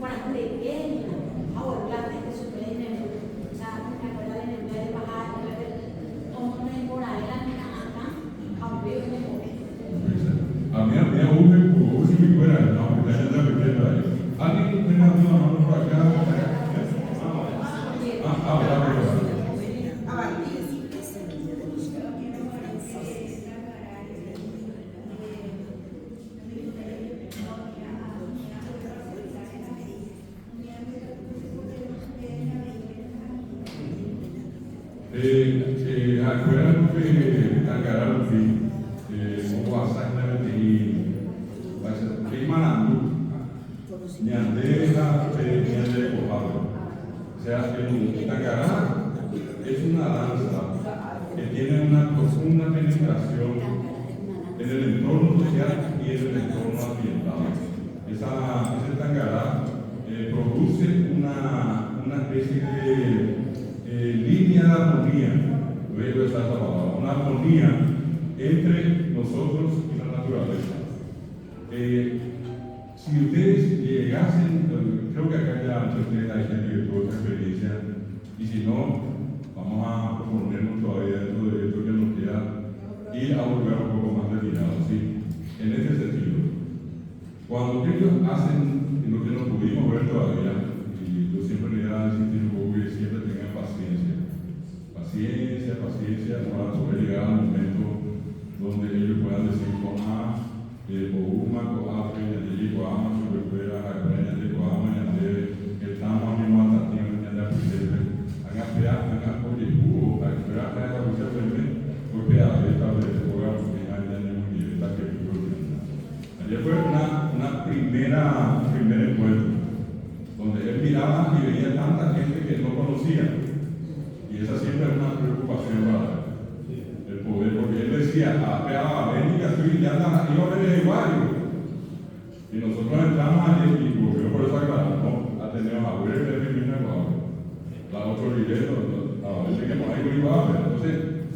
para un pequeño, ahora de su pene, o sea, me acuerdo de la de bajar, como una temporada.
A mí me urge por si me fuera, no, que la gente me queda ahí. ¿Alguien me mandó una mano por acá? Acuerdan que Tangará como exactamente y Manandu, Ñandeja, Ñande Cojado. O sea, el Tangará es una danza que tiene una profunda penetración en el entorno social y en el entorno ambiental. Ese Tangará produce una especie de línea de armonía. Luego está esta palabra, una armonía entre nosotros y la naturaleza. Si ustedes llegasen, creo que acá ya ustedes hay gente que tuvo esta experiencia, y si no, vamos a proponernos todavía dentro de esto que nos queda ir a un lugar un poco más retirado, ¿sí? En este sentido, cuando ellos hacen lo que no pudimos ver todavía, y yo siempre le voy a insistir un poco que siempre tengan paciencia, para poder llegar al momento donde ellos puedan decir Coa, Bouma, Coa, Peña, Coama, Sobrefuera, Agreña, Coama, Yande, el Tama, mi Matatino, Yande, Apetete, hagan pear, hagan oye, a esperar a la lucha verde, porque a esta vez se juega porque hay Yande muy bien, está que vivo. Ayer fue un primer encuentro, donde él miraba y veía tanta gente que no conocía. Y esa siempre es una preocupación para el poder, porque él decía, ven y ya iba a ver igual. Y nosotros entramos allí y yo por eso aclaramos, no, atendemos a ver el primer la otra directo, a veces que no hay igual. Entonces,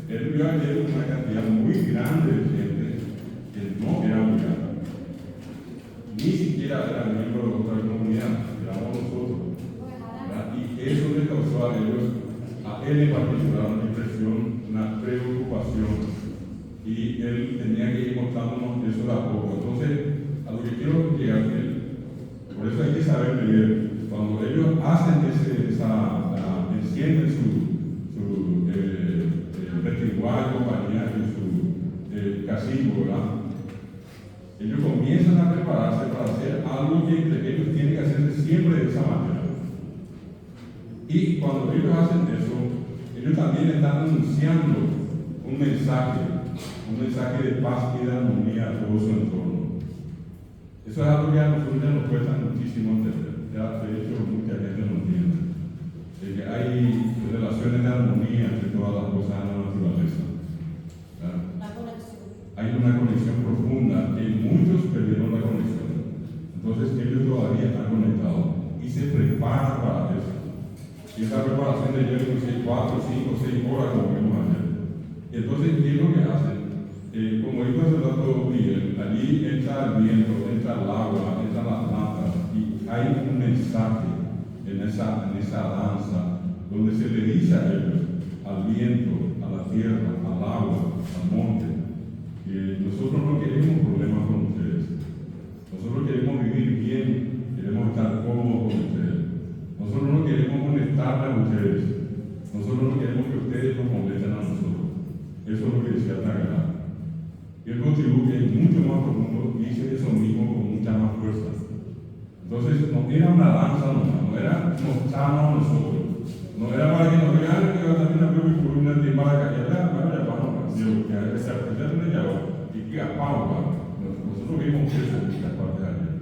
él vio ayer una cantidad muy grande de gente que no era obligada. Ni siquiera era miembro de otra comunidad, éramos nosotros. Y eso le causó a ellos, a él en particular, una impresión, una preocupación, y él tenía que ir mostrándonos eso de a poco. Entonces, a lo que quiero llegar, por eso hay que saber leer. Cuando ellos hacen encienden su festival, compañía, su casino, ¿verdad? Ellos comienzan a prepararse para hacer algo que ellos tienen que hacerse siempre de esa manera. Y cuando ellos hacen eso, ellos también están anunciando un mensaje un mensaje de paz y de armonía a todo su entorno. Eso es algo que a nosotros ya nos cuesta muchísimo entender. Ya, de hecho, mucha gente no entiende. De que hay relaciones de armonía entre todas las cosas de la naturaleza. ¿Verdad? Hay una conexión profunda que muchos perdieron la conexión. Entonces ellos todavía están conectados y se preparan para eso. Y esa preparación de ellos es 4, 5, 6 horas como vimos ayer. Y entonces, ¿qué es lo que hacen? Como dijo hace rato Miguel, allí entra el viento, entra el agua, entran las plantas y hay un mensaje en esa danza donde se le dice a ellos, al viento, a la tierra, al agua, al monte, que nosotros no queremos problemas con ustedes. Nosotros queremos vivir bien, queremos estar cómodos con ustedes. Nosotros no queremos molestarle a ustedes. Nosotros no queremos que ustedes nos molesten a nosotros. Eso es lo que decía Tagara. Y el contributo que es mucho más profundo dice eso mismo con mucha más fuerza. Entonces, no era una danza nomás, no era mostrarnos a nosotros. No era para que nos digan que también la propia columna de para que ya vamos, que se apreciaron de allá y que apagaba. Nosotros vimos eso en esta parte de ayer.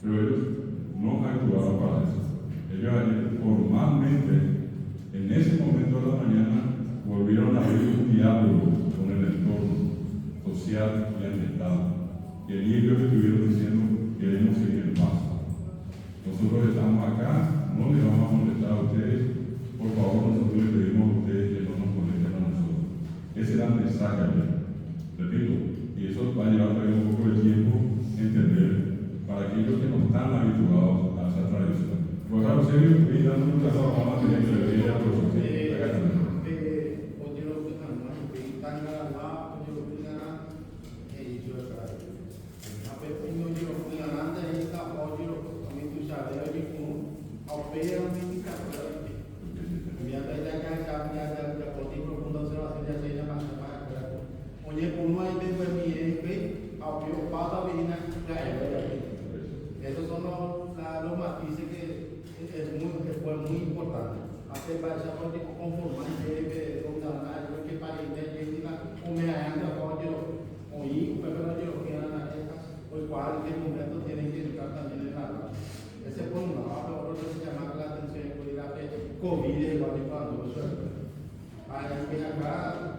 Pero ellos no actuaron para eso. Ellos ayer formalmente, en ese momento de la mañana, volvieron a abrir un diálogo con el entorno social y ambiental. Y allí ellos estuvieron diciendo, queremos seguir en paz. Nosotros estamos acá, no les vamos a molestar a ustedes. Por favor, nosotros les pedimos a ustedes que no nos molesten a nosotros. Ese era el mensaje ayer. Repito, y eso va a llevar todavía un poco de tiempo entender para aquellos que no están habituados a esa tradición. Pues ahora, serio, estoy dando un caso a la que le veía a los
esos son los matices que fue muy importante. Hace para conformante que que para el cual en el momento tienen que entrar también en la ese por un lado, otro se llama la atención que COVID igual que cuando acá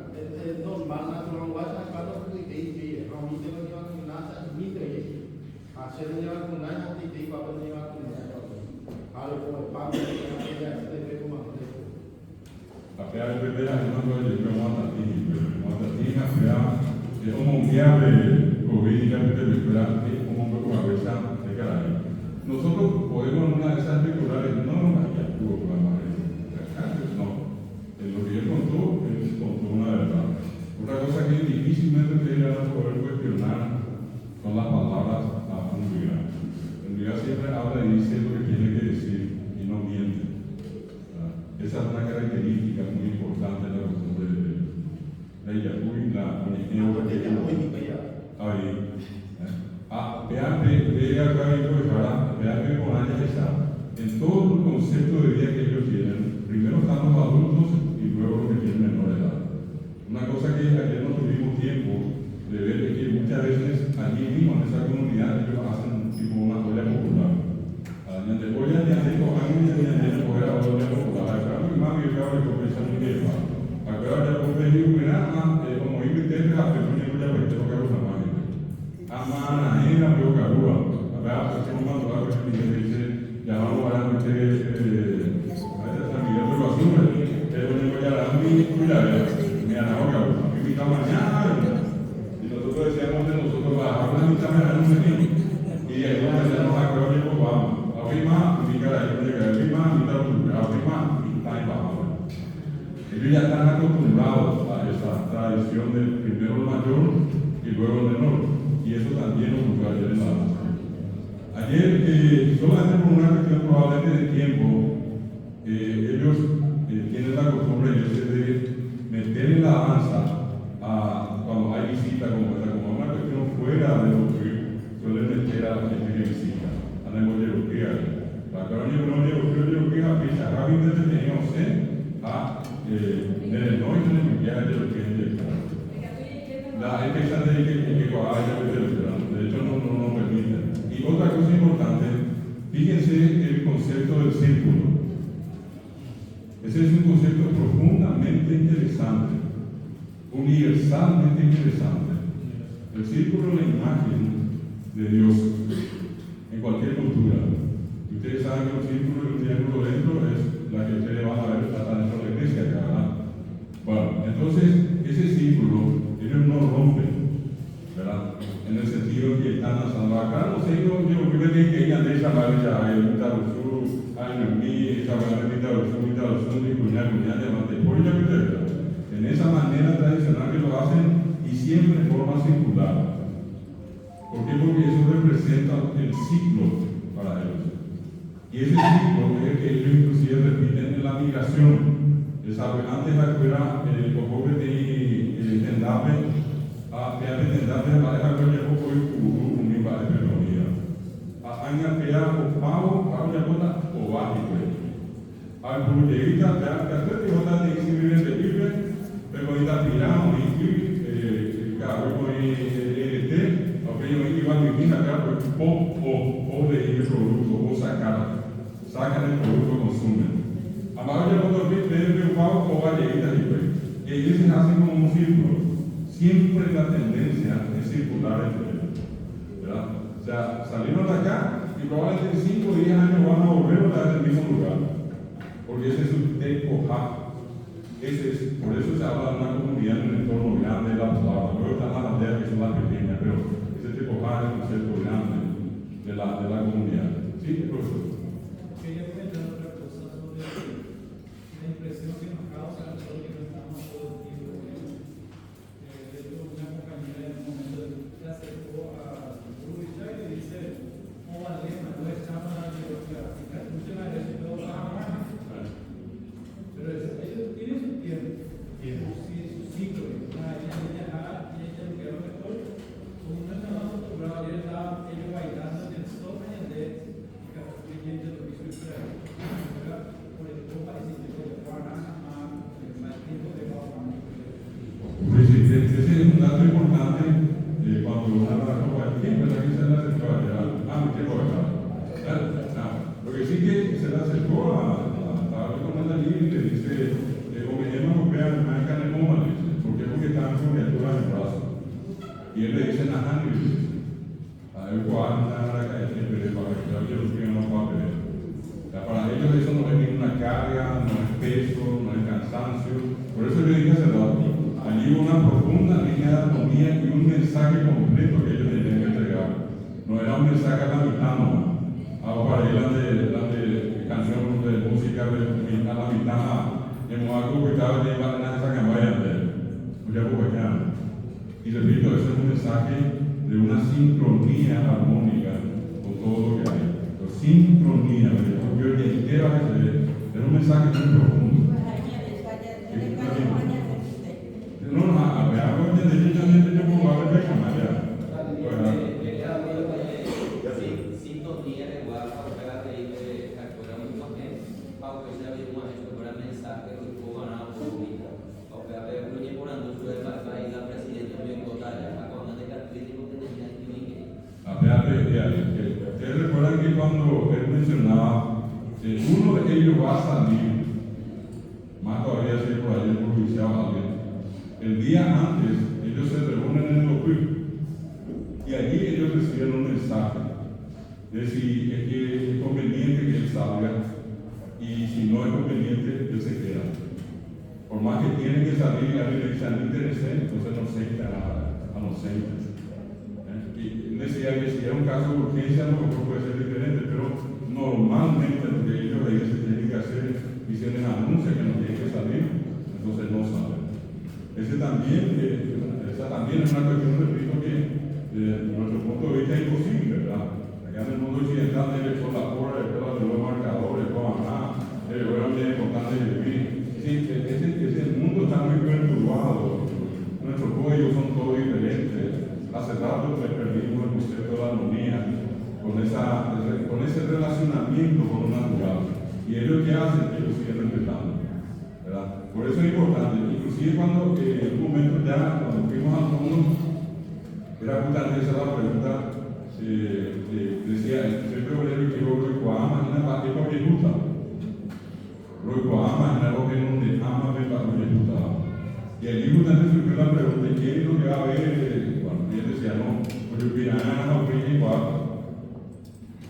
es normal, natural, acá lo que dice, a mí te lo llevan con nada, ni te hacer lo llevan con nada, ni te iba a poner con nada. Algo como el pan, que ya se ve como
Acá el PP ayudando a llegar a Matatina, es como un viable COVID, ya que te espera, es como un poco cabeza de caray. Nosotros podemos en una de esas especulares, no nos ayudó con la madre. No. En lo que él contó una verdad. Otra cosa que difícilmente ustedes van a poder cuestionar son las palabras a un lugar. El lugar siempre habla y dice lo que tiene que decir y no miente. Esa es una característica muy importante de la costumbre de Yacuy, la Unigeo que ahí. Vean con años en todo el concepto de vida que ellos tienen, primero están los adultos y luego los que tienen menor edad. Una cosa que ayer no tuvimos tiempo de ver es que muchas veces allí mismo en esa comunidad ellos hacen tipo una olla popular. Ñante olla ñante cojan ñante coger a olla popular. Acá mi mami y acá me comienza mi jefa. Acá ya puedo decir como invité a hacer un olla para que no caiga una máquina. Amana era mi carúa. Acá se nos mandó a que me dice ya vamos a meter San Miguel de los Azules. Pero yo ya la mi cuidado. Me han ahogado. Mi mañana. Y nosotros decíamos de nosotros bajar la mitad de la noche. Y ahí donde ya nos acabó el vamos. Prima, mi cara, yo llegué a prima, mi prima, y está en bajo. Ellos ya están acostumbrados a esa tradición del primero el mayor y luego el menor. Y eso también ocurrió ayer en la danza. Ayer, solamente por una cuestión probablemente de tiempo, ellos tienen la costumbre de meter en la danza cuando hay visita como esta, como una cuestión fuera de lo que suelen meter a la gente que visita. Andamos de lo que hay. La carne no de lo que hay, pisa, rápidamente teníamos a en el norte de mi viaje de lo que hay. La empresa de que haya de hecho no permite. Y otra cosa importante, fíjense el concepto del círculo. Ese es un concepto profundamente interesante, universalmente interesante. El círculo es la imagen de Dios en cualquier cultura. Y ustedes saben que un círculo y un triángulo dentro es la que ustedes van a ver hasta dentro de la iglesia acá, ¿verdad? Bueno, entonces ese círculo ellos no rompen, ¿verdad? En el sentido que están lanzando acá, no sé, yo creo que ella de esa manera, hay un tarusu, hay un mi, esa manera de tarusu, de cuñar, llamante, por ella, en esa manera tradicional que lo hacen y siempre en forma circular. ¿Por qué? Porque eso representa el ciclo para ellos. Y ese ciclo es el que ellos inclusive repiten en la migración. Antes afuera, el poco de tendape, para el poco de mi padre, pero mira. Aña pea o pavo, habla cosa o básico. Al pullerita, te hace que vota de exhibir el libre, pero ahorita tiramos y cargo con el té, aunque yo me iba a vivir acá, pues o de ir producto, o sacan el producto, consumen. Abajo ya cuando ven un pavo o galletas y ellos se hacen como un círculo. Siempre la tendencia es circular entre ellos, ¿verdad? O sea, salieron de acá y probablemente en 5 o 10 años van a volver a el mismo lugar. Porque ese es un tecoja. Por eso se habla de una comunidad en un entorno grande de la palabra. Luego están las aldeas que son las pequeñas, pero ese tecoja es un concepto grande de la comunidad. Sí, profesor.
Quería comentar otra cosa sobre la impresión que nos causa todo lo que estamos todo el tiempo. De hecho, una compañera en un momento se acercó a Rubita y le dice: ¿cómo va el lema? No estamos en la bibliográfica. Muchas veces todo va a mano. Pero ellos tienen su tiempo, su ciclo. Ella lo que era mejor, como no estaba acostumbrado, ellos bailando en el sol y en el creyente lo que hizo Israel. Por ejemplo, parece que lo van a más tiempo de
Ese es un dato importante cuando uno habla de tiempo, ¿verdad? Que se le acercó a tiempo de lo que sí que se le acercó a con la libre y le dice, obedecemos a copiar más carne coma, porque estaban con criaturas en el brazo. Y él le dice, Naján, y dice, a él para que los que no va a pedir. Para ellos eso no es ninguna carga, no es peso, no es cansancio. Por eso le dije hace rato, allí hubo una profunda línea de armonía y un mensaje completo que ellos tenían que entregar. No era un mensaje a la mitad, no. Para ir a la canción de música a la mitad, en algo que estaba de esa campaña y repito, eso es un mensaje de una sincronía armónica con todo lo que hay. Pero sincronía, yo entero a veces, es un mensaje muy profundo. Ustedes recuerdan que cuando él mencionaba, uno de ellos va a salir, más todavía si por ahí el provincial alguien. El día antes, ellos se reúnen en el OPIP y allí ellos reciben un mensaje de si es que es conveniente que él salga y si no es conveniente, él se queda. Por más que tiene que salir, a él le dice, no interesa, entonces no se queda a los centros. Y decía que si era un caso de urgencia, a lo mejor puede ser diferente, pero normalmente lo que ellos ahí se tienen que hacer y se les anuncia que no tienen que salir, entonces no salen. Esa también es una cuestión, repito, que desde nuestro punto de vista es imposible, ¿verdad? Acá en el mundo occidental debe ser la porra, de los marcadores, es importante vivir. Sí, ese mundo está muy perturbado, nuestros códigos son todos diferentes. Hace rato perdimos el concepto de la armonía con ese relacionamiento con lo natural. Y ellos que hacen, ellos siguen respetando, ¿verdad? Por eso es importante. Inclusive cuando en un momento ya, cuando fuimos al fondo, era justamente esa la pregunta, decía, siempre obrero que Roicoama, imagina es porque gusta. Roicoama, imagina lo que donde ama ver para lo que gusta. Y allí justamente surgió la pregunta, ¿qué es lo que va a haber? Bueno, y él decía, no, pues yo pirana, opinión igual,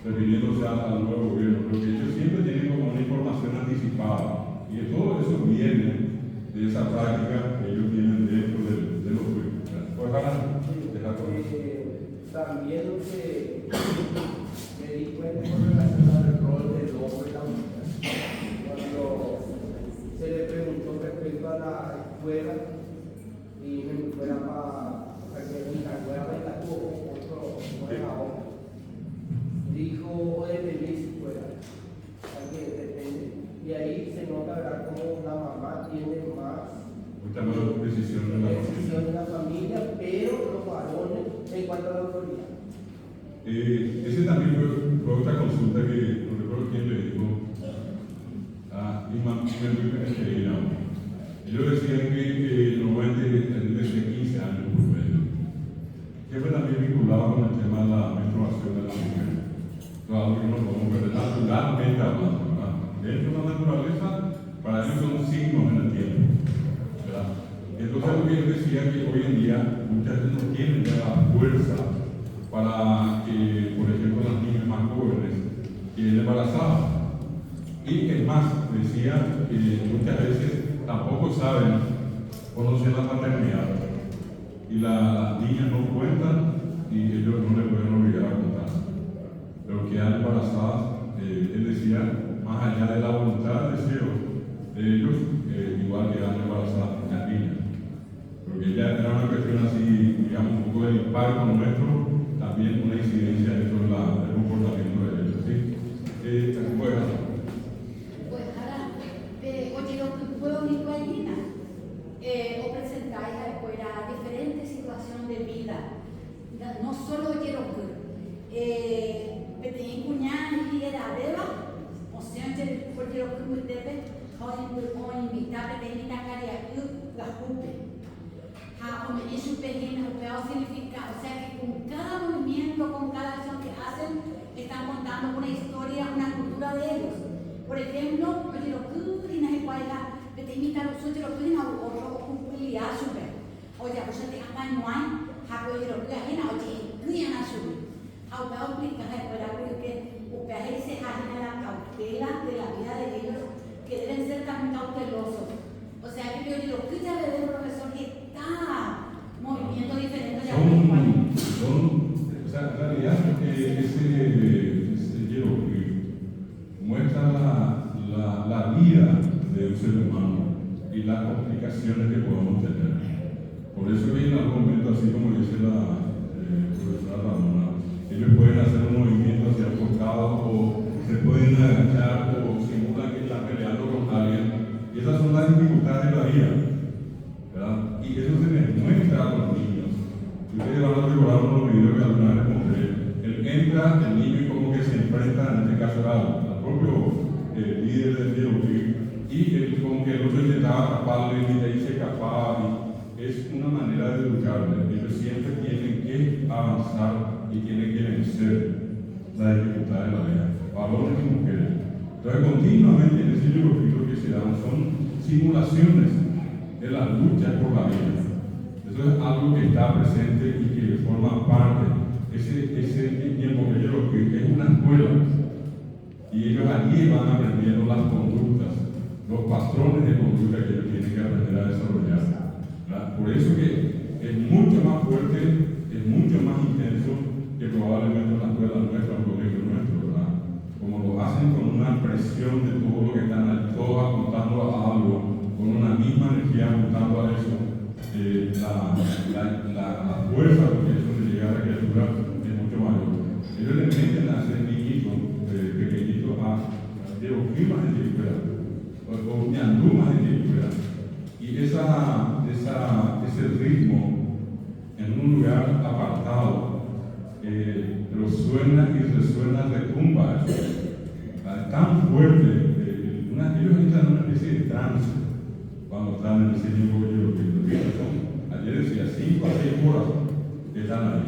refiriéndose al nuevo gobierno, pero que ellos siempre tienen como una información anticipada. Y todo eso viene de esa práctica que ellos tienen dentro de los juegos. Pues ahora, deja con eso.
También lo que me di cuenta con relación al rol del hombre y la mujer. Cuando se le preguntó respecto a la escuela, y me fuera para que mi escuela me la tuvo otro no era hombre. Dijo, o depende de si fuera, que depende. Y ahí se nota, ¿verdad?, cómo la mamá tiene más decisión de la familia, pero los varones en cuanto a la autoridad.
Ese también fue otra consulta que no recuerdo quién le dijo a Imam Pereira. Ellos decían que normalmente desde 15 años por medio. Siempre también vinculado con el tema de la menstruación de la mujer. Algo que no podemos ver naturalmente hablando, ¿verdad? Dentro de la naturaleza, para ellos son signos en el tiempo, ¿verdad? Entonces lo que yo decía que hoy en día muchas veces no tienen ya la fuerza para que, por ejemplo, las niñas más jóvenes queden embarazadas. Y es más, decía que muchas veces tampoco saben conocer la paternidad. Y las niñas no cuentan y ellos no les pueden obligar a contar. Pero quedan embarazadas, él decía, más allá de la voluntad, deseo de ellos, igual quedan embarazadas las niñas. Porque ya era una cuestión así, digamos, un poco del impacto nuestro, también una incidencia dentro del comportamiento de ellos, ¿sí? Bueno.
Pues ahora, oye, lo que puedo ir con Lina, os presentáis a la escuela diferentes situaciones de vida, no solo quiero que Petein cuñada y era beba, o sea, porque lo que muy debe, o invitar Petein a Cariacu, la Jupe. O me dice un pequeño, significa, o sea que con cada movimiento, con cada acción que hacen, están contando una historia, una cultura de ellos. Por ejemplo, oye, lo que en la escuela, Petein a los otros, lo que en otro, ocuparía super. Oye, pues te acompañan, oye, lo que hay en oye, que ya no sube. Ahora explicar la escuela porque ustedes se hallan a la cautela de la vida de ellos, que deben ser también cautelosos. O sea que yo digo, ¿qué ya ve del profesor que está movimiento diferente de la escuela?
O sea, en realidad, ese Jeroglífico muestra la vida de un ser humano y las complicaciones que podemos tener. Por eso que en algún momento, así como dice la profesora Ramona, ellos pueden hacer un movimiento hacia el costado o se pueden agachar o simulan que están peleando con alguien. Y esas son las dificultades de la vida, ¿verdad? Y eso se les muestra a los niños. Si ustedes van a recordar unos videos que alguna vez mostré, él entra, el niño y como que se enfrenta, en este caso al propio líder del Jeroglífico, y él, como que el otro intentaba atraparle y de ahí se escapaba. Y es una manera de educarle. Ellos siempre tienen que avanzar y tienen que vencer las dificultades de la vida, varones y mujeres. Entonces, continuamente en ese Jeroglífico que se dan son simulaciones de las luchas por la vida. Eso es algo que está presente y que forma parte. Ese tiempo que Jeroglífico es una escuela y ellos allí van aprendiendo las conductas, los patrones de conducta que ellos tienen que aprender a desarrollar, ¿verdad? Por eso que es mucho más fuerte, es mucho más intenso que probablemente una escuela nuestra, un colegio nuestro, ¿verdad? Como lo hacen con una presión de todo lo que están ahí, todos apuntando a algo, con una misma energía apuntando a eso, la fuerza porque eso de llegar a la criatura es mucho mayor. Ellos le meten a ser niñitos, pequeñitos, a Jeroglíficos en la escuela, o ñandumas en la escuela. Y ese ritmo en un lugar apartado, suena y resuena, retumba eso. Tan fuerte, ellos entran en una especie de trance cuando están en ese tiempo que yo ayer decía 5 a 6 horas que están ahí.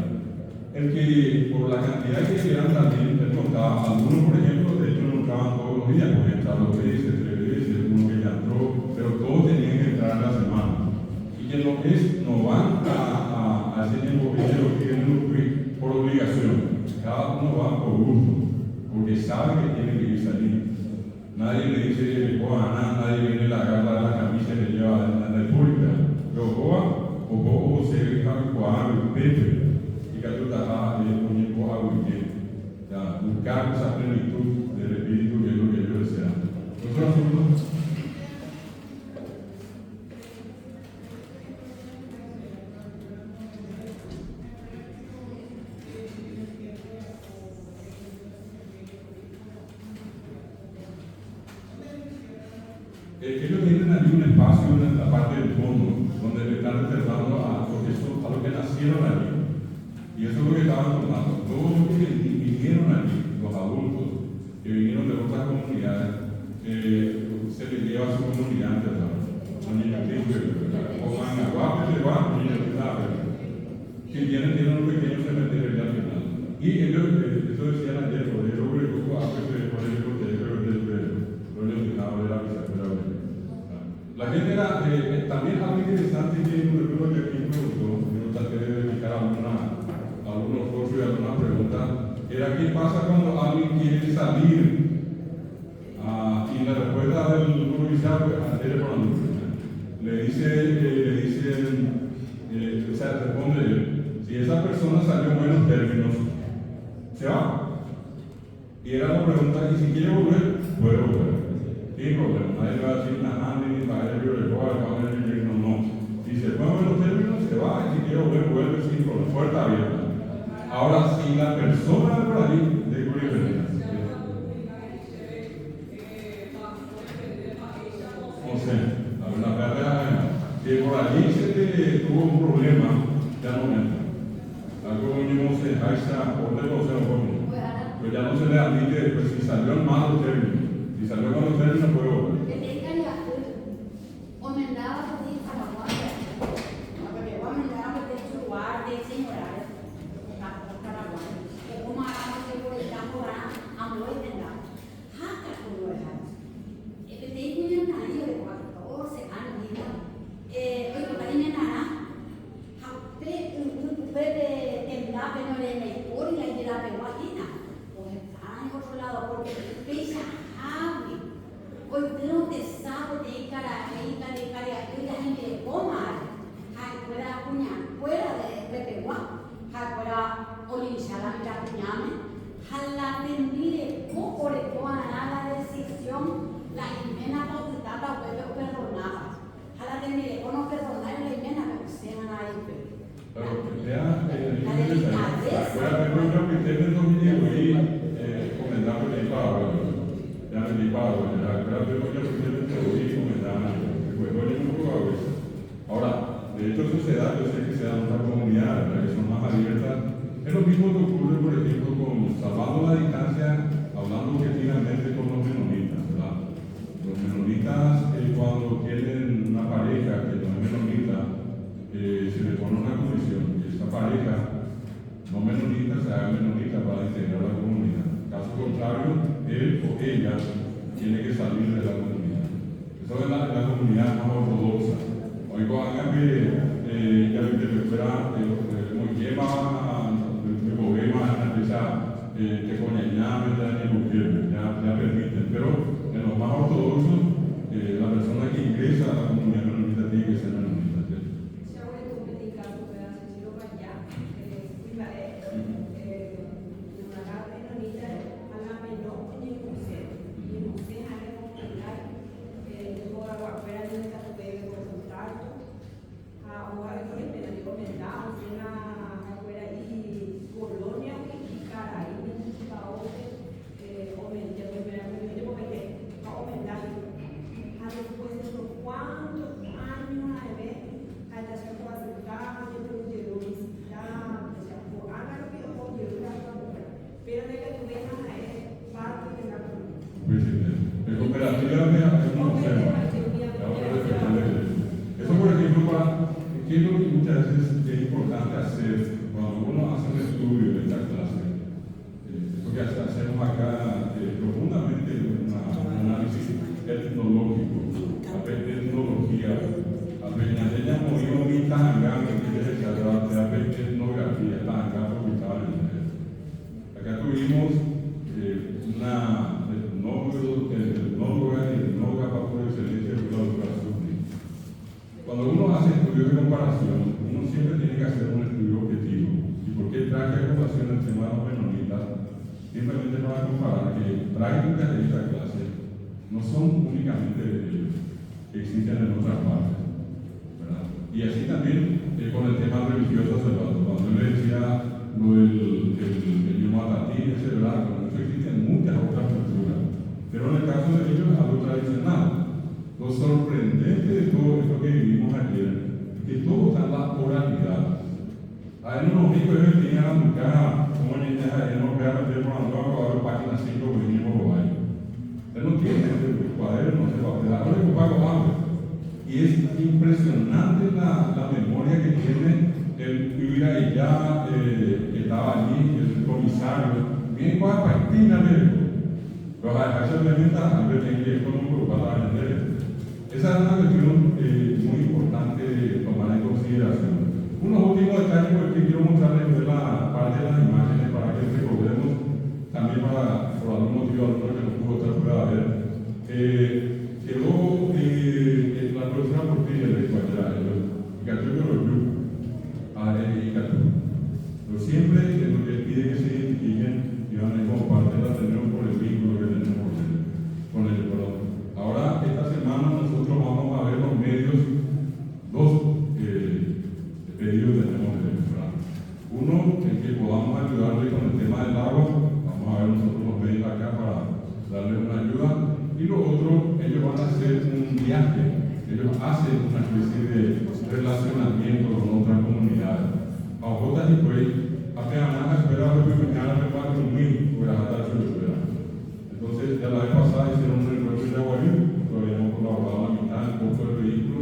El que, por la cantidad que quedan también, él contaba, algunos por ejemplo, de hecho no entraban todos los días, porque entraban 2 veces, 3 veces, uno que ya entró, pero todos tenían que entrar a la semana. Y que lo que es, no van a ese tiempo que ellos quieren por obligación, cada uno va por gusto, porque sabe que tiene que ir saliendo. Nadie le dice, nadie viene a la agarra la camisa y le lleva a la república. Pero o se deja el pepe y que ayuda a poner agua y bien. Buscar esa plenitud del espíritu que es lo que yo deseo. ¿Otro asunto? Ellos tienen allí un espacio en la parte del fondo donde le están reservando a los que nacieron allí. Y eso es lo que estaban tomando. Todos los que vinieron allí, los adultos que vinieron de otras comunidades, se les lleva a su comunidad, ¿verdad? Los niños que pongan agua, que le van, niños que tienen un pequeño cementerio al final. Y ellos, eso decían ayer, por eso por la gente era, también algo interesante que yo recuerdo que aquí me gustó, yo traté de dedicar algunos cursos y algunas preguntas, era qué pasa cuando alguien quiere salir y la respuesta del provincial le dicen, o sea, responde él, si esa persona salió en buenos términos, se va. Y era la pregunta, y si quiere volver, puede volver. Sin problema, nadie le va a decir nada, ni para ello le va a decir no. Si se mueven los términos, se va, y si quiere volver, vuelve sin problema, puerta abierta. Ahora, si la persona por allí, de venir. No sé, la verdad que por allí se tuvo un problema, ya no entra. Algo no se deja por devoción, pues ya no se le admite, pues si salió en malos términos. Si salió con los términos, no puede volver.
Que tenga la o me andaba por ir para la guardia. Porque voy a mandar a meter su guardia, señora, para la guardia. Que como hagamos que por el campo van a mover la jaca por lo demás. Que tengo un año de 14 años, hoy por ahí me nada. Usted temblar, pero no le mejor y la idea de guajina. Pues está en otro lado, porque pesa. Hoy no te sabe de cara, yo ya ni me coma, fuera cuña, fuera de Pepeguá, fuera olimpiada, mi cuñame, la tendré poco de toda la decisión, la Jimena bautizada puede perdonada, la tendré con no perdonar la Jimena, pero se van a ir.
Pero que sea, yo que ustedes no vinieron y comentando que estaba ya me disparo, ahora, de hecho eso se da, yo sé que se da en otras comunidades, que son más abiertas. Es lo mismo que ocurre, por ejemplo, salvando la distancia, hablando objetivamente con los menonitas, ¿verdad? Los menonitas, cuando tienen una pareja que no es menonita, se le pone una condición, que esa pareja no menonita se haga menonita para integrar la comunidad. Caso contrario, él o ella tiene que salir de la comunidad. Eso es la comunidad más ortodoxa. Hoy cuando ya me fuera muy quema, me problema empezar que con el llame ya permiten. Pero en los más ortodoxos, la persona que ingresa a la comunidad menonita tiene que ser menonita.
Después de
muchas veces es importante hacer, cuando uno hace un estudio de esta clase, lo que hacemos acá profundamente un análisis etnológico, etnología, ella murió en Tajangá, que quiere decir etnografía, Tajangá, ubicada en el. Acá tuvimos una etnóloga y etnógrafa por excelencia, que es la doctora Subni. Cuando uno hace estudios de comparación, uno siempre tiene que hacer un estudio objetivo. ¿Y por qué traje a comparación el tema de los menonitas? Simplemente para comparar que prácticas de esta clase no son únicamente que existen en otras partes, ¿verdad? Y así también con el tema religioso sacerdotal. Cuando yo le decía lo del Yumatatí, ¿verdad? Con eso existen muchas otras culturas, pero en el caso de ellos es algo tradicional. Lo sorprendente de todo esto que vivimos ayer es que todo está en la oralidad. Hay unos ricos que tenían a buscar como en el no voy a meter por la nueva página 5 que vinimos por ahí. Él no tiene ese cuaderno, ese papel, ahora es pago hambre. Y es impresionante la memoria que tiene el Uriah, que estaba allí, el comisario. Bien, ¿cuál página le pero a esa implementa, a ver, tiene que ir con un grupo para la gente. Esa es una cuestión muy importante de tomar en consideración. Unos últimos detalles que quiero mostrarles de la parte de las imágenes para que recordemos, también para, por algún motivo, alguno que no pudo estar fuera de ver. Quedó la profesora Portilla de Ecuador, y Cachuco lo vio, y Cachuco. Pero siempre lo que pide que se identifiquen y van a ir como parte de la reunión por el vínculo que tenemos con el Ecuador. Ahora, esta semana nosotros vamos a ver los medios, dos pedidos tenemos de temprano. Uno, el que podamos ayudarle con el tema del agua, vamos a ver nosotros los medios acá para darle una ayuda. Y lo otro, ellos van a hacer un viaje, ellos hacen una especie de relacionamiento con otras comunidades. A Ojotas y Puey, apenas van a esperar a preparar un mil, voy a estar chulo. Entonces, ya la vez pasada hicieron un encuentro de Aguayú, todavía hemos colaborado la mitad en costo del vehículo,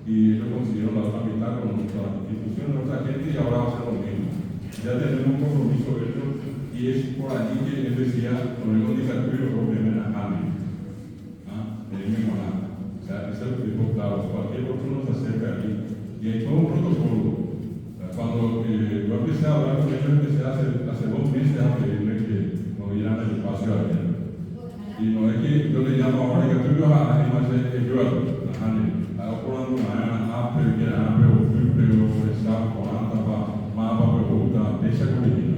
y ellos consiguieron la otra mitad con nuestra institución, nuestra gente, y ahora va a ser lo mismo. Ya tenemos un compromiso de ellos, y es por allí que él decía, con el indicatorio, lo que ven a Jaime. O sea, ese es el tipo, claro, cualquier otro nos acerca aquí. Y hay todo un protocolo. Cuando yo empecé a hablar con ellos, empecé hace 2 meses a pedirle que nos dieran el espacio a él. Y no es que yo le llamo ahora que tú vas a animar a yo, a por una ape, que era ape, o fútbol, estaba con anta, mapa, pregunta, esa colina.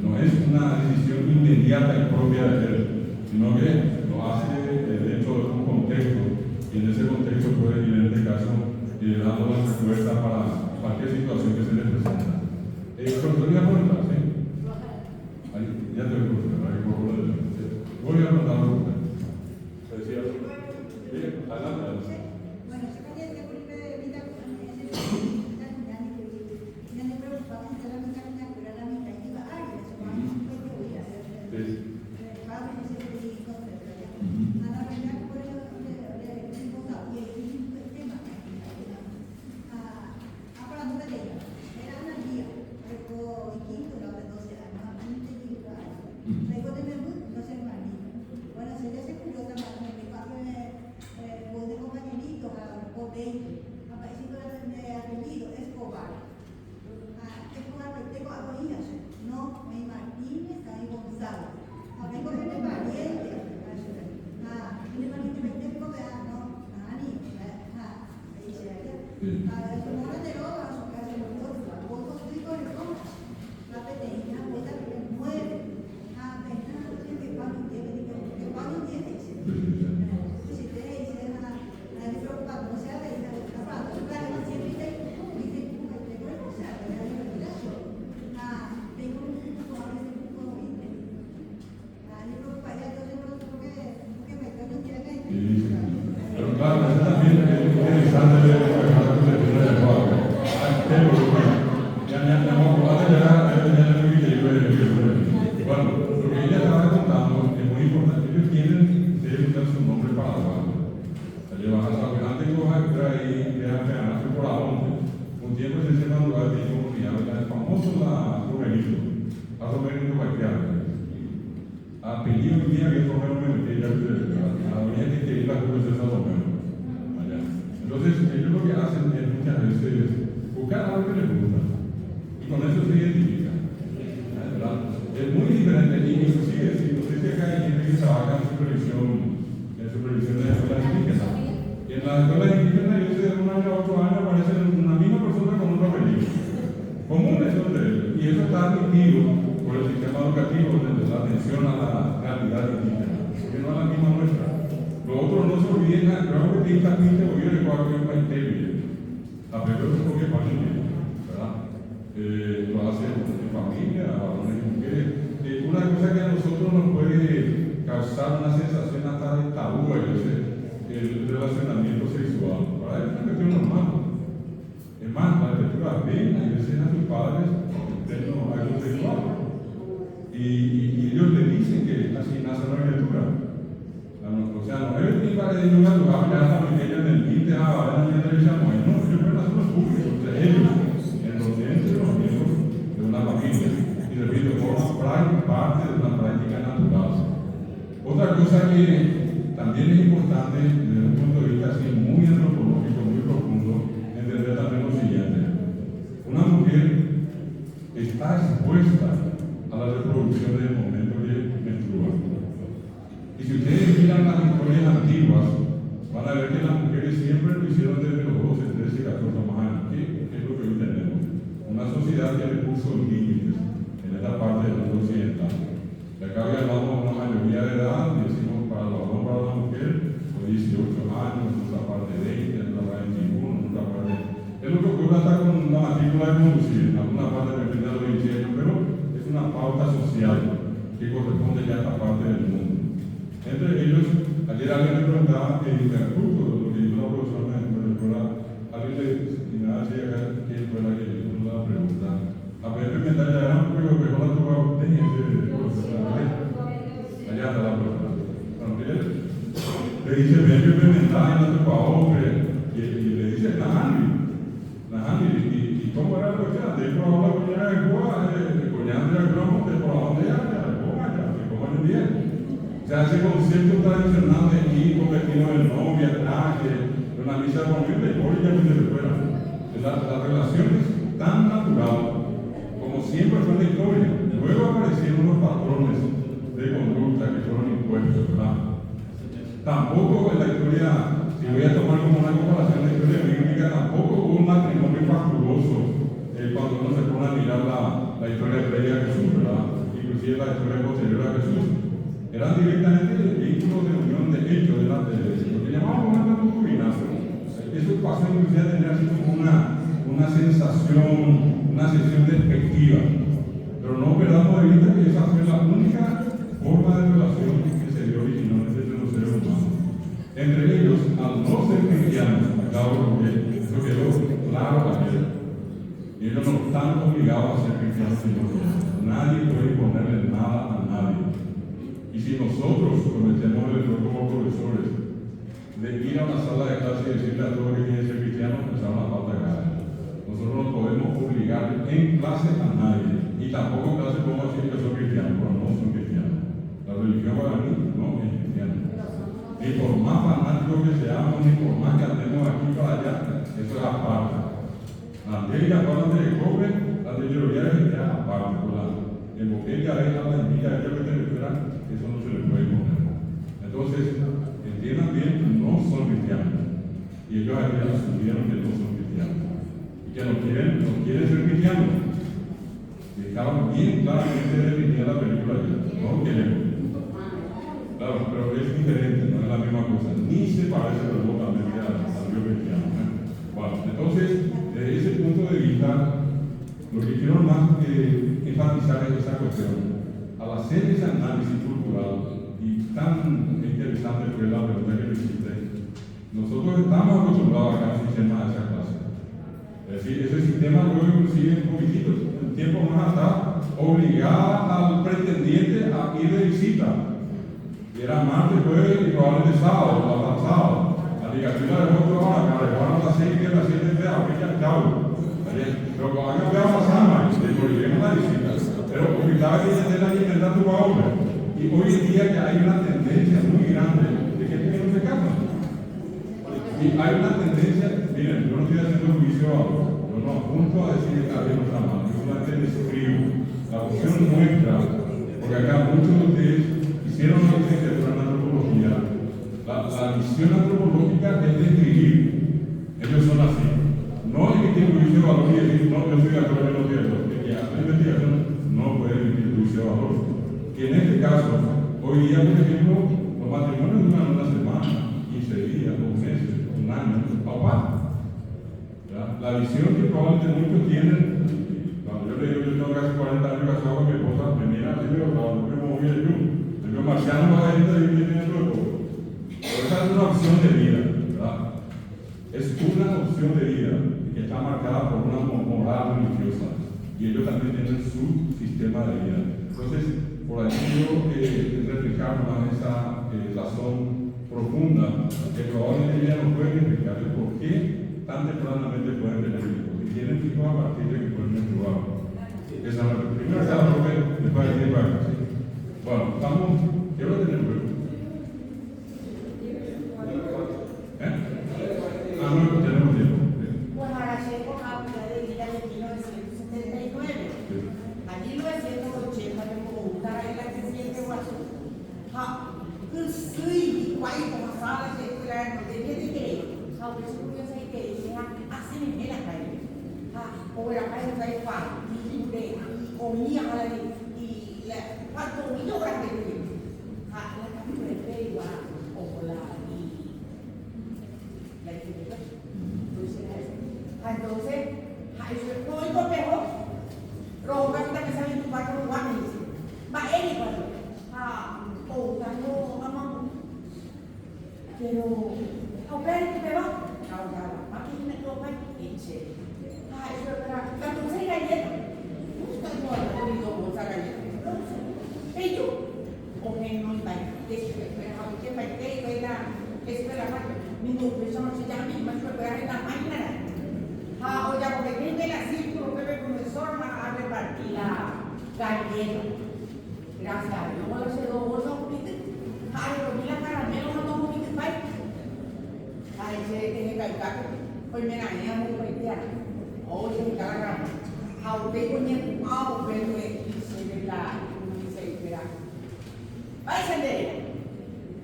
No es una decisión inmediata y propia de él, sino que lo hace dentro de un contexto, y en ese contexto puede ir, en este caso, dando la respuesta para cualquier situación que se le presenta. Profesor, voy a preguntar, ¿sí? Ahí, ya te voy a preguntar, voy a preguntar algo. Decía, bien, adelante.
Bueno, se cae de golpe de vida con me han preocupado de la mitad de la mitad y va a ir, eso va a ir. No, me Martínez, ahí Gonzalo. A ver, con el pariente. Ini pariente me tengo que no, Nani, ahí se había. A su mora de roba, su casa de los vos estoy con el roba. La pequeña, puta que muere. Apenas, que pago tiene, que pago tiene. Si te dice, la de preocupado, no se ha venido, claro, siempre te
Pero claro, eso también es interesante ver el trabajo que tiene el padre. cuando hay comunidad, el famoso Romerito, a Romerito Baquiano. Apellido mía que es Romero Menetella, a la mía que ir la Julio César Romero. Allá. Entonces, ellos lo que hacen es muchas veces buscar algo que les gusta y con eso se identifican. ¿Verdad? Es muy diferente, inclusive, si no sé si acá hay gente que trabaja en supervisión de escuelas indígenas. Y en las escuelas indígenas, yo sé, de un año a otro año aparecen una misma persona con otro apellido. Comunes son de ellos. Y eso está admitido por el sistema educativo desde la atención a la realidad indígena, que no es la misma nuestra. Los otros no se olviden, creo que esta gente hubiera que haber un país débil. A primero es porque familia, ¿verdad? Lo hacen en familia, varones y mujeres. Una cosa que a nosotros nos puede causar una sensación hasta de tabú, el relacionamiento sexual. Para ellos es una cuestión normal. Es más, las lecturas ven a veces a sus padres teniendo algo sexual. Y ellos le dicen que así nace la criatura. O sea, no es que para ellos a tu papá, ya saben que ella en el 20 a la televisión, no, ellos pueden hacer los públicos, o sea, ellos, en los dientes, los miembros de una familia. Y repito, forman parte de una práctica natural. Otra cosa que también es importante desde un punto de vista así muy antropológico, muy profundo, entender también lo siguiente. Una mujer está expuesta a la reproducción del momento que menstrua. Y si ustedes miran las historias antiguas, van a ver que las mujeres siempre lo hicieron desde los 12, 13, 14 años. ¿Qué es lo que hoy tenemos? Una sociedad que le puso límites en esta parte del mundo occidental. Y acá hoy hablamos de una mayoría de edad, decimos para los hombres, para la mujer, con 18 años, en otra parte 20, en otra parte 21, en otra parte. Es lo que ocurre hasta con una matrícula de conducir, en alguna parte depende de los 20 años, pero es una pauta social que corresponde ya a esta parte del mundo. Entre ellos, ayer alguien me preguntaba en Veracruz, lo que dijo la profesora de la escuela, alguien le decía que fue la que hizo la pregunta. A ver, me da ya era un juego que no la tuvo tenía ese allá está la profesora. Bueno, le dice, ven que implementar en la hombre, y le dice, Najani, ¿y cómo era lo que era? De por la coñera de Cuba, coñera de Agromo, de por la donde era, de cómo en el día. O sea, ese concepto tradicional de hijo, vestido de novia, traje, de una misa de familia, y hoy ya no se fuera. La relación es tan natural como siempre fue en la historia. Luego aparecieron unos patrones de conducta que fueron impuestos, ¿verdad? Tampoco en la historia, si voy a tomar como una comparación de la historia bíblica, tampoco hubo un matrimonio fastuoso cuando uno se pone a mirar la historia previa a Jesús, ¿verdad? Inclusive la historia posterior a Jesús. Eran directamente vínculos de unión de hecho, de lo que llamamos una concubinazo. Eso pasó inclusive a tener así como una sensación, una sensación despectiva. Pero no perdamos de vista que esa fue la única forma de relación que se dio originalmente entre los seres humanos. Entre ellos, al no ser cristianos, claro, porque eso quedó claro ayer. Y ellos no están obligados a ser cristianos sino nadie puede imponerle nada a nadie. Y si nosotros cometemos el error como profesores de ir a una sala de clase y decirle a todos que quieren ser cristianos, empezamos a falta de gracia. Nosotros no podemos obligar en clase a nadie. Y tampoco en clase podemos decir que soy cristiano, pero no soy cristiano. La religión para mí no es cristiana. Ni por más fanáticos que seamos, ni por más que andemos aquí para allá, eso es aparte. Antes ya cuando te cobre, la teoría es aparte. En boquilla es la envidia, es lo que te refieran, eso no se le puede poner. Entonces, entiendan bien, no son cristianos. Y ellos ayer asumieron que no son cristianos. Y que no quieren ser cristianos. Dejaron bien claramente definida la película ya. No lo queremos. Claro, pero es diferente, no es la misma cosa. Ni se parece remotamente al Dios cristiano. Bueno, entonces, desde ese punto de vista, lo que quiero más enfatizar es esa cuestión. Al hacer ese análisis cultural, y tan interesante fue la pregunta que le hiciste, nosotros estamos acostumbrados acá a un sistema de esa clase. Es decir, ese sistema luego inclusive un poquitito, un tiempo más atrás, obligaba al pretendiente a ir de visita. Y era martes, jueves y probablemente sábado, la sábado. La ligatura de voto a la caravana a las 6 de las 7 de abril, chao. Pero cuando han cambiado las armas, volvemos a la visita. Pero estaba que se la libertad tu obra. Y hoy en día que hay una tendencia muy grande de que no se casan. Y hay una tendencia, miren, yo no estoy haciendo juicio ahora, yo no apunto a decir que está bien o está mal, yo solamente describo la opción nuestra, porque acá muchos de ustedes hicieron una licenciatura en antropología. La visión antropológica es describir, ellos son así. No emitir juicio de valor y decir, no, yo estoy de acuerdo en los cierto, que hacer investigación no puede emitir juicio de valor. Que en este caso, hoy día, por ejemplo, los matrimonios duran una semana, 15 días, 2 meses, un año, papá. La visión que probablemente muchos tienen, cuando yo le digo, yo tengo casi 40 años casado con mi esposa, me mira así, pero cuando yo me voy de luz, el marciano va a ir y viene el cuerpo. Pero esa es una opción de vida, ¿verdad? Es una opción de vida que está marcada por una moral religiosa y ellos también tienen su sistema de vida. Entonces, por ahí quiero reflejar más esa razón profunda que probablemente ya no pueden explicar el por qué tan tempranamente pueden tener hijos. Y tienen hijos a partir de que pueden menstruar. Esa es la primera etapa, después de tiempo. Bueno, estamos. ¿Qué hora tenemos? No tenemos tiempo.
Pues Maracaibo habla de vida de 1979. A 1980 me montaron en la creciente Guasú. Que soy guay como sala de escuela, no tenía de qué. A veces yo sei que sea así en la calle. O era para el país para libre, comía a la y la cuatro millones de la camisa de pelo o la entonces, eso es muy complejo. Roga kita bisa itu pakai uang ini. Mbak ini baru. Tango amang. Pero, kau beri tu bela? Kau jalan. Makin nak kau baik ini. Eso es para. Tanto saya galleta. Bukan buat kau itu buat galleta. Itu. Orang non baik. Espera, kau kita baik kita. Espera, minggu besok sejak ini masih berada di mana? O ya porque tiene el círculo que comenzó a repartir la galleta. Gracias a Dios, no se lo voy a omitir. Lo vi la caramelo, no lo omitir. Ay, se tiene que caer. Pues me la niña muy cristiana. O se me cae la rama. A usted coñe, pero se ve la, se espera. Ay, se le.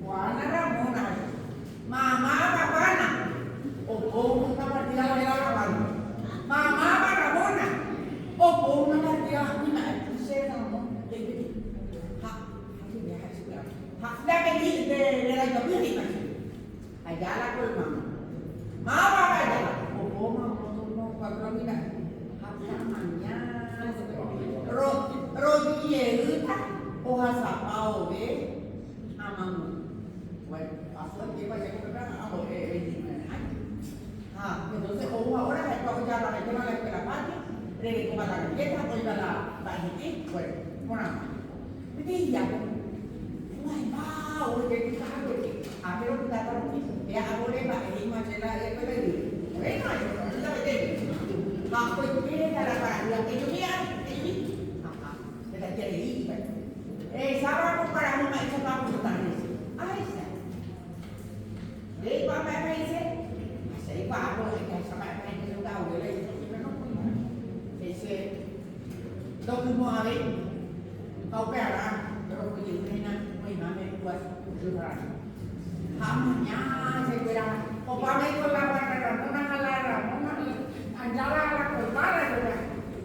Juana Ramona. Mamá, papana. O cómo está partida la vida grabando. Mamá Ramona. O cómo una partida ni me puse no. La que de la lluvia. Allá la colma. Mamá allá. O cómo no 4 minas. Hasta mañana. Rodillita. Hoja zapao de amamu. Bueno, pasó el tiempo ya que me hago entonces, o ahora ya la metemos a la escuela patria, regresó para la galleta, o iba a la bajitín, bueno, bueno, me decía, ay, va, o que está, a ver lo que está para mí, ya hago le va, y más en la escuela y bueno, yo la metí, pues que era la para que yo mira, se la quiere ir, sábado para mi maestro para apuntarles, ay, le iba a me dice, se iba a poner que esa parte que yo daba, yo le dije, pero no fui. Ese, lo fuimos a ver, a operar, pero fue yo muy mal, me fue a llorar. Mañana se verá, o para mí con la Ramona, allá la colmada,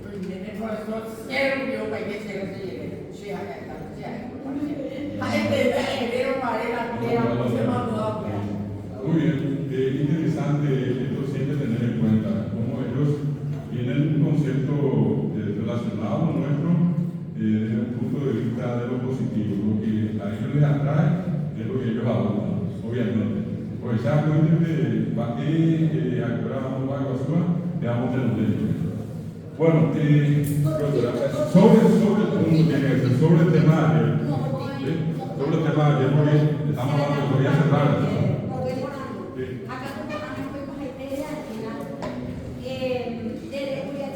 pero viene por eso, cero, yo para que se le llegue, sí, allá está, sí, allá. Este, pero para la tierra, no se mandó a operar.
Muy bien, interesante esto siempre tener en cuenta cómo ellos tienen un concepto relacionado con nuestro desde un punto de vista de lo positivo. Lo que a ellos les atrae es lo que ellos adoptan, obviamente. Porque ya cuéntenme, ¿para qué ahora vamos a Guasúa? Veamos de los leyes. Bueno, sobre el tema de ayer, sobre el tema de ayer, porque estamos hablando de podría cerrar.
Acá como también fuimos a Iteria al final, desde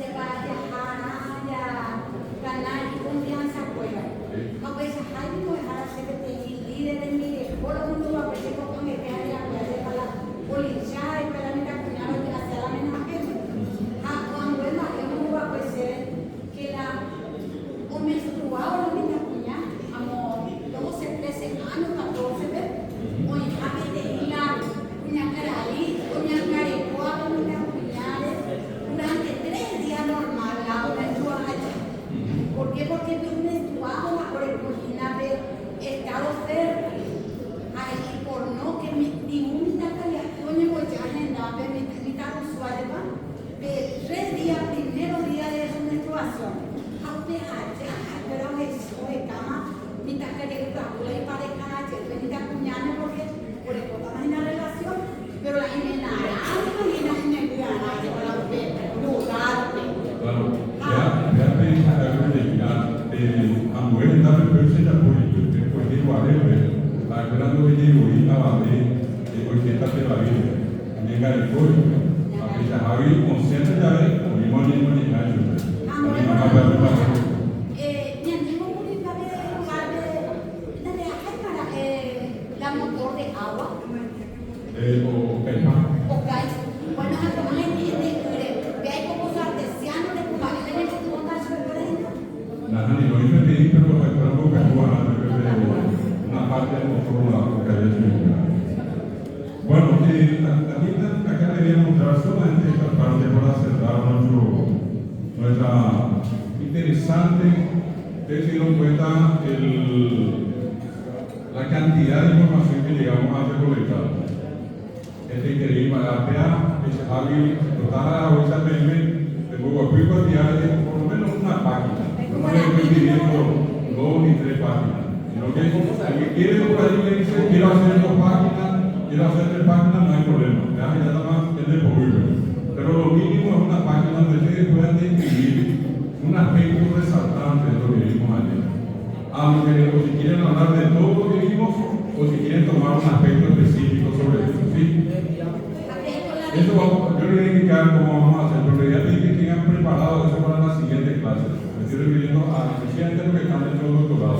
relación. Aunque haya, pero es cama, mitad que le gusta, le parezca, mitad cuñada, porque por eso estamos en la relación, pero la gente nada, y la gente cuñada, para la mujer, lugar.
Claro, ya pensa a mulher está perfeita de apoio, depois de Guarelha, a grande obediência estava ali, depois de estar pela vida, nem garifou, a pessoa havia consciência de haver, o irmão de ajuda. A minha mamãe vai me fazer.
La motor de agua.
O caipá.
Bueno, hay pocos artesianos de Cuba, que tienen que montar su
Nah, no iba a pedir, pero recuerdo que una parte del motor que había hecho. Bueno, acá quería mostrar solamente esta parte para cerrar nuestra interesante. Ustedes se dieron cuenta la cantidad de información que llegamos a recolectar. Es increíble, la PA, es hábil, total a la bolsa PM, tengo guapico diario, por lo menos una página. No le estoy pidiendo 2 ni 3 páginas, sino que el que quiere por ahí me dice, quiero hacer 2 páginas, quiero hacer 3 páginas, no hay problema, ya está más es de posible. Pero lo mínimo es una página donde ustedes puedan describir un aspecto resaltante de lo que vimos ayer. Aunque o si quieren hablar de todo lo que vimos, o si quieren tomar un aspecto específico sobre eso, ¿sí? Eso yo les voy a indicar cómo vamos a hacer, pero ya dije que tengan preparado eso para la siguiente clase. Me estoy refiriendo a especialmente los que están dentro del doctorado.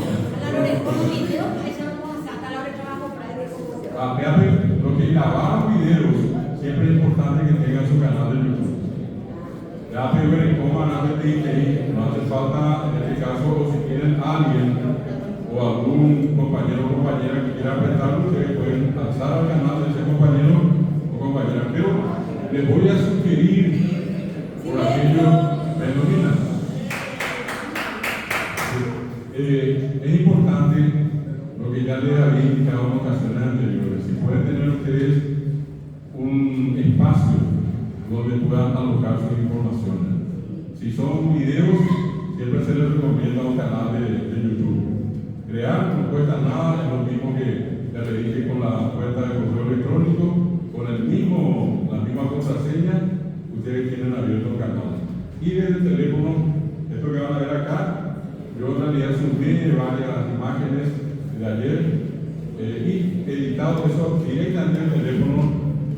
Lo que grabaron videos, siempre es importante que tengan su canal de YouTube. Ya ver cómo van a ver no hace falta, en este caso, o si tienen alguien o algún compañero o compañera que quiera apretarlo, ustedes pueden alzar al canal de ese compañero o compañera. Pero les voy a sugerir por aquello fenomenal. Es importante lo que ya les había indicado en ocasiones anteriores. Si pueden tener ustedes un espacio donde puedan alocar sus informaciones. Si son videos, siempre se les recomienda un canal de YouTube. Crear no cuesta nada, es lo mismo que ya le dije con la cuenta de correo electrónico, con la misma contraseña, ustedes tienen abierto el canal. Y desde el teléfono, esto que van a ver acá, yo en realidad subí varias imágenes de ayer y editado eso directamente en el teléfono,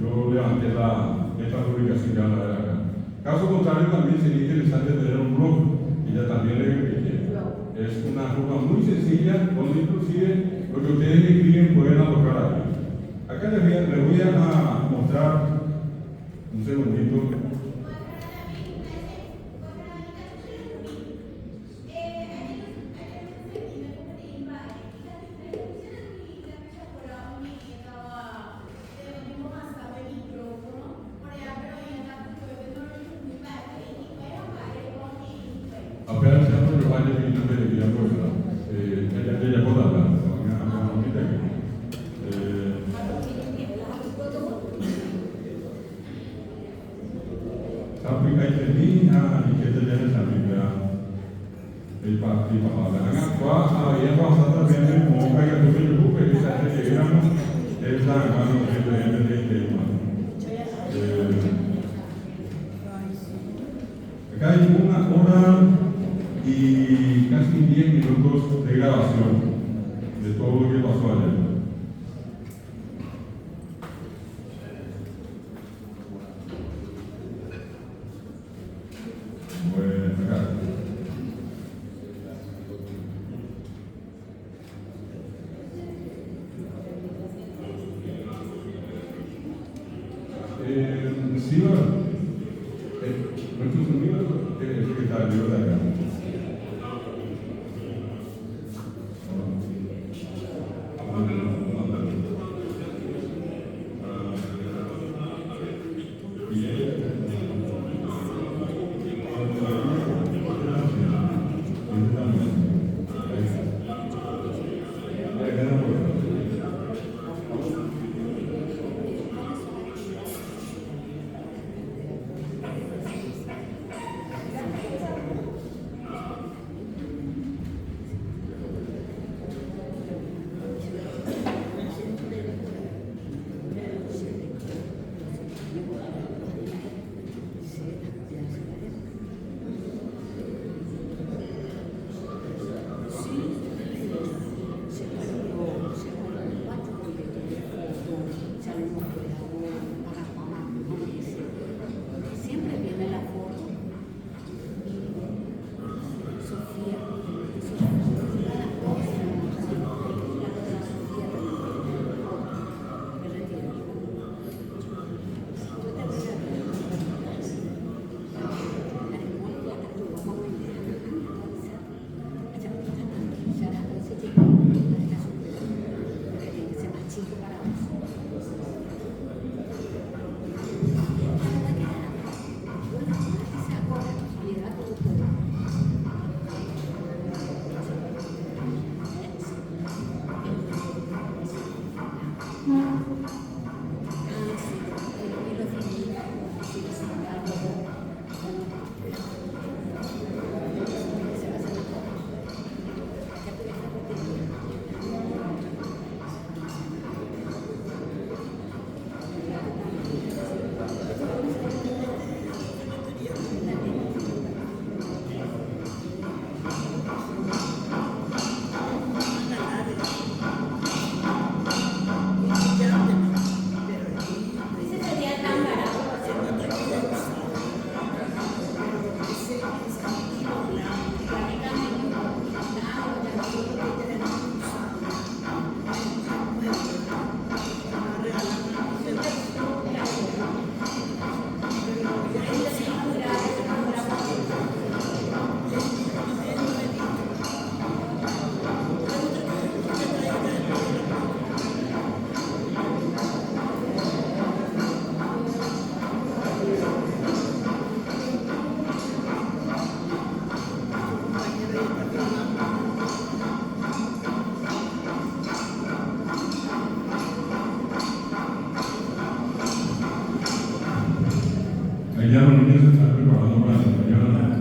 yo levanté esta publicación que van a ver acá. Caso contrario, también sería interesante tener un blog, y ya también le expliqué. Es una forma muy sencilla, donde inclusive lo que ustedes escriben pueden alocar ahí. Acá les voy a mostrar un segundito. Apenas se han varios minutos de vida, pues, ella puede hablar. Tapi kaitan ini, kita jadi sambil el partido. Angkat kuah, yang kuah satu benda mau kayak tu benda buku, bisa jadi orang desa kalau benda tema. Acá hay 1 hora y casi 10 minutos de grabación de todo lo que pasó ayer. Bueno, acá. Sí, nuestros amigos, el secretario de acá. Allá los niños se están preparando para la mañana.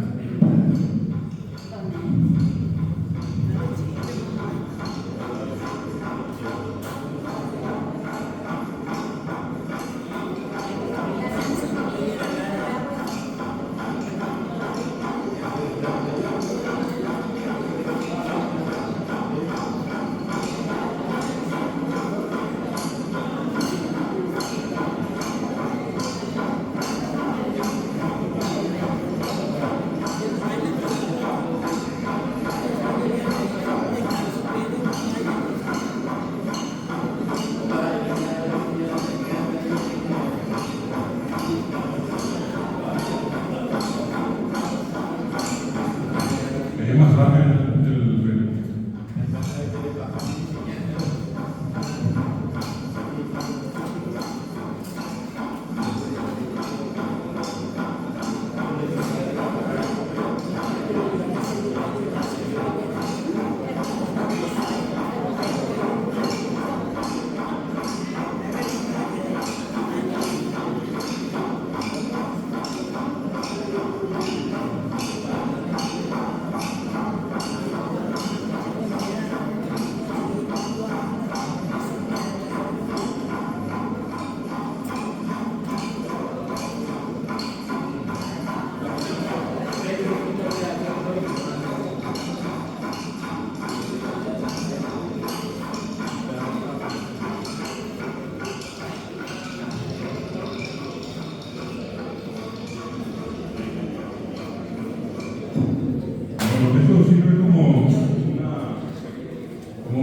Es más rápido el ritmo. Bueno, esto sirve como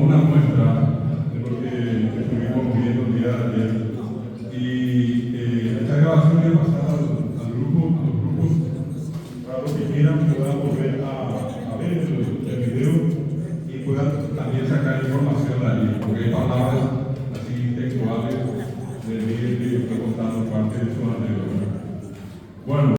una muestra de lo que estuvimos viendo el día de ayer. Y esta grabación le pasar a los grupos, para los que quieran puedan volver a ver el video y puedan también sacar información de allí, porque hay palabras así textuales del video que está contando parte de su anécdota. Bueno.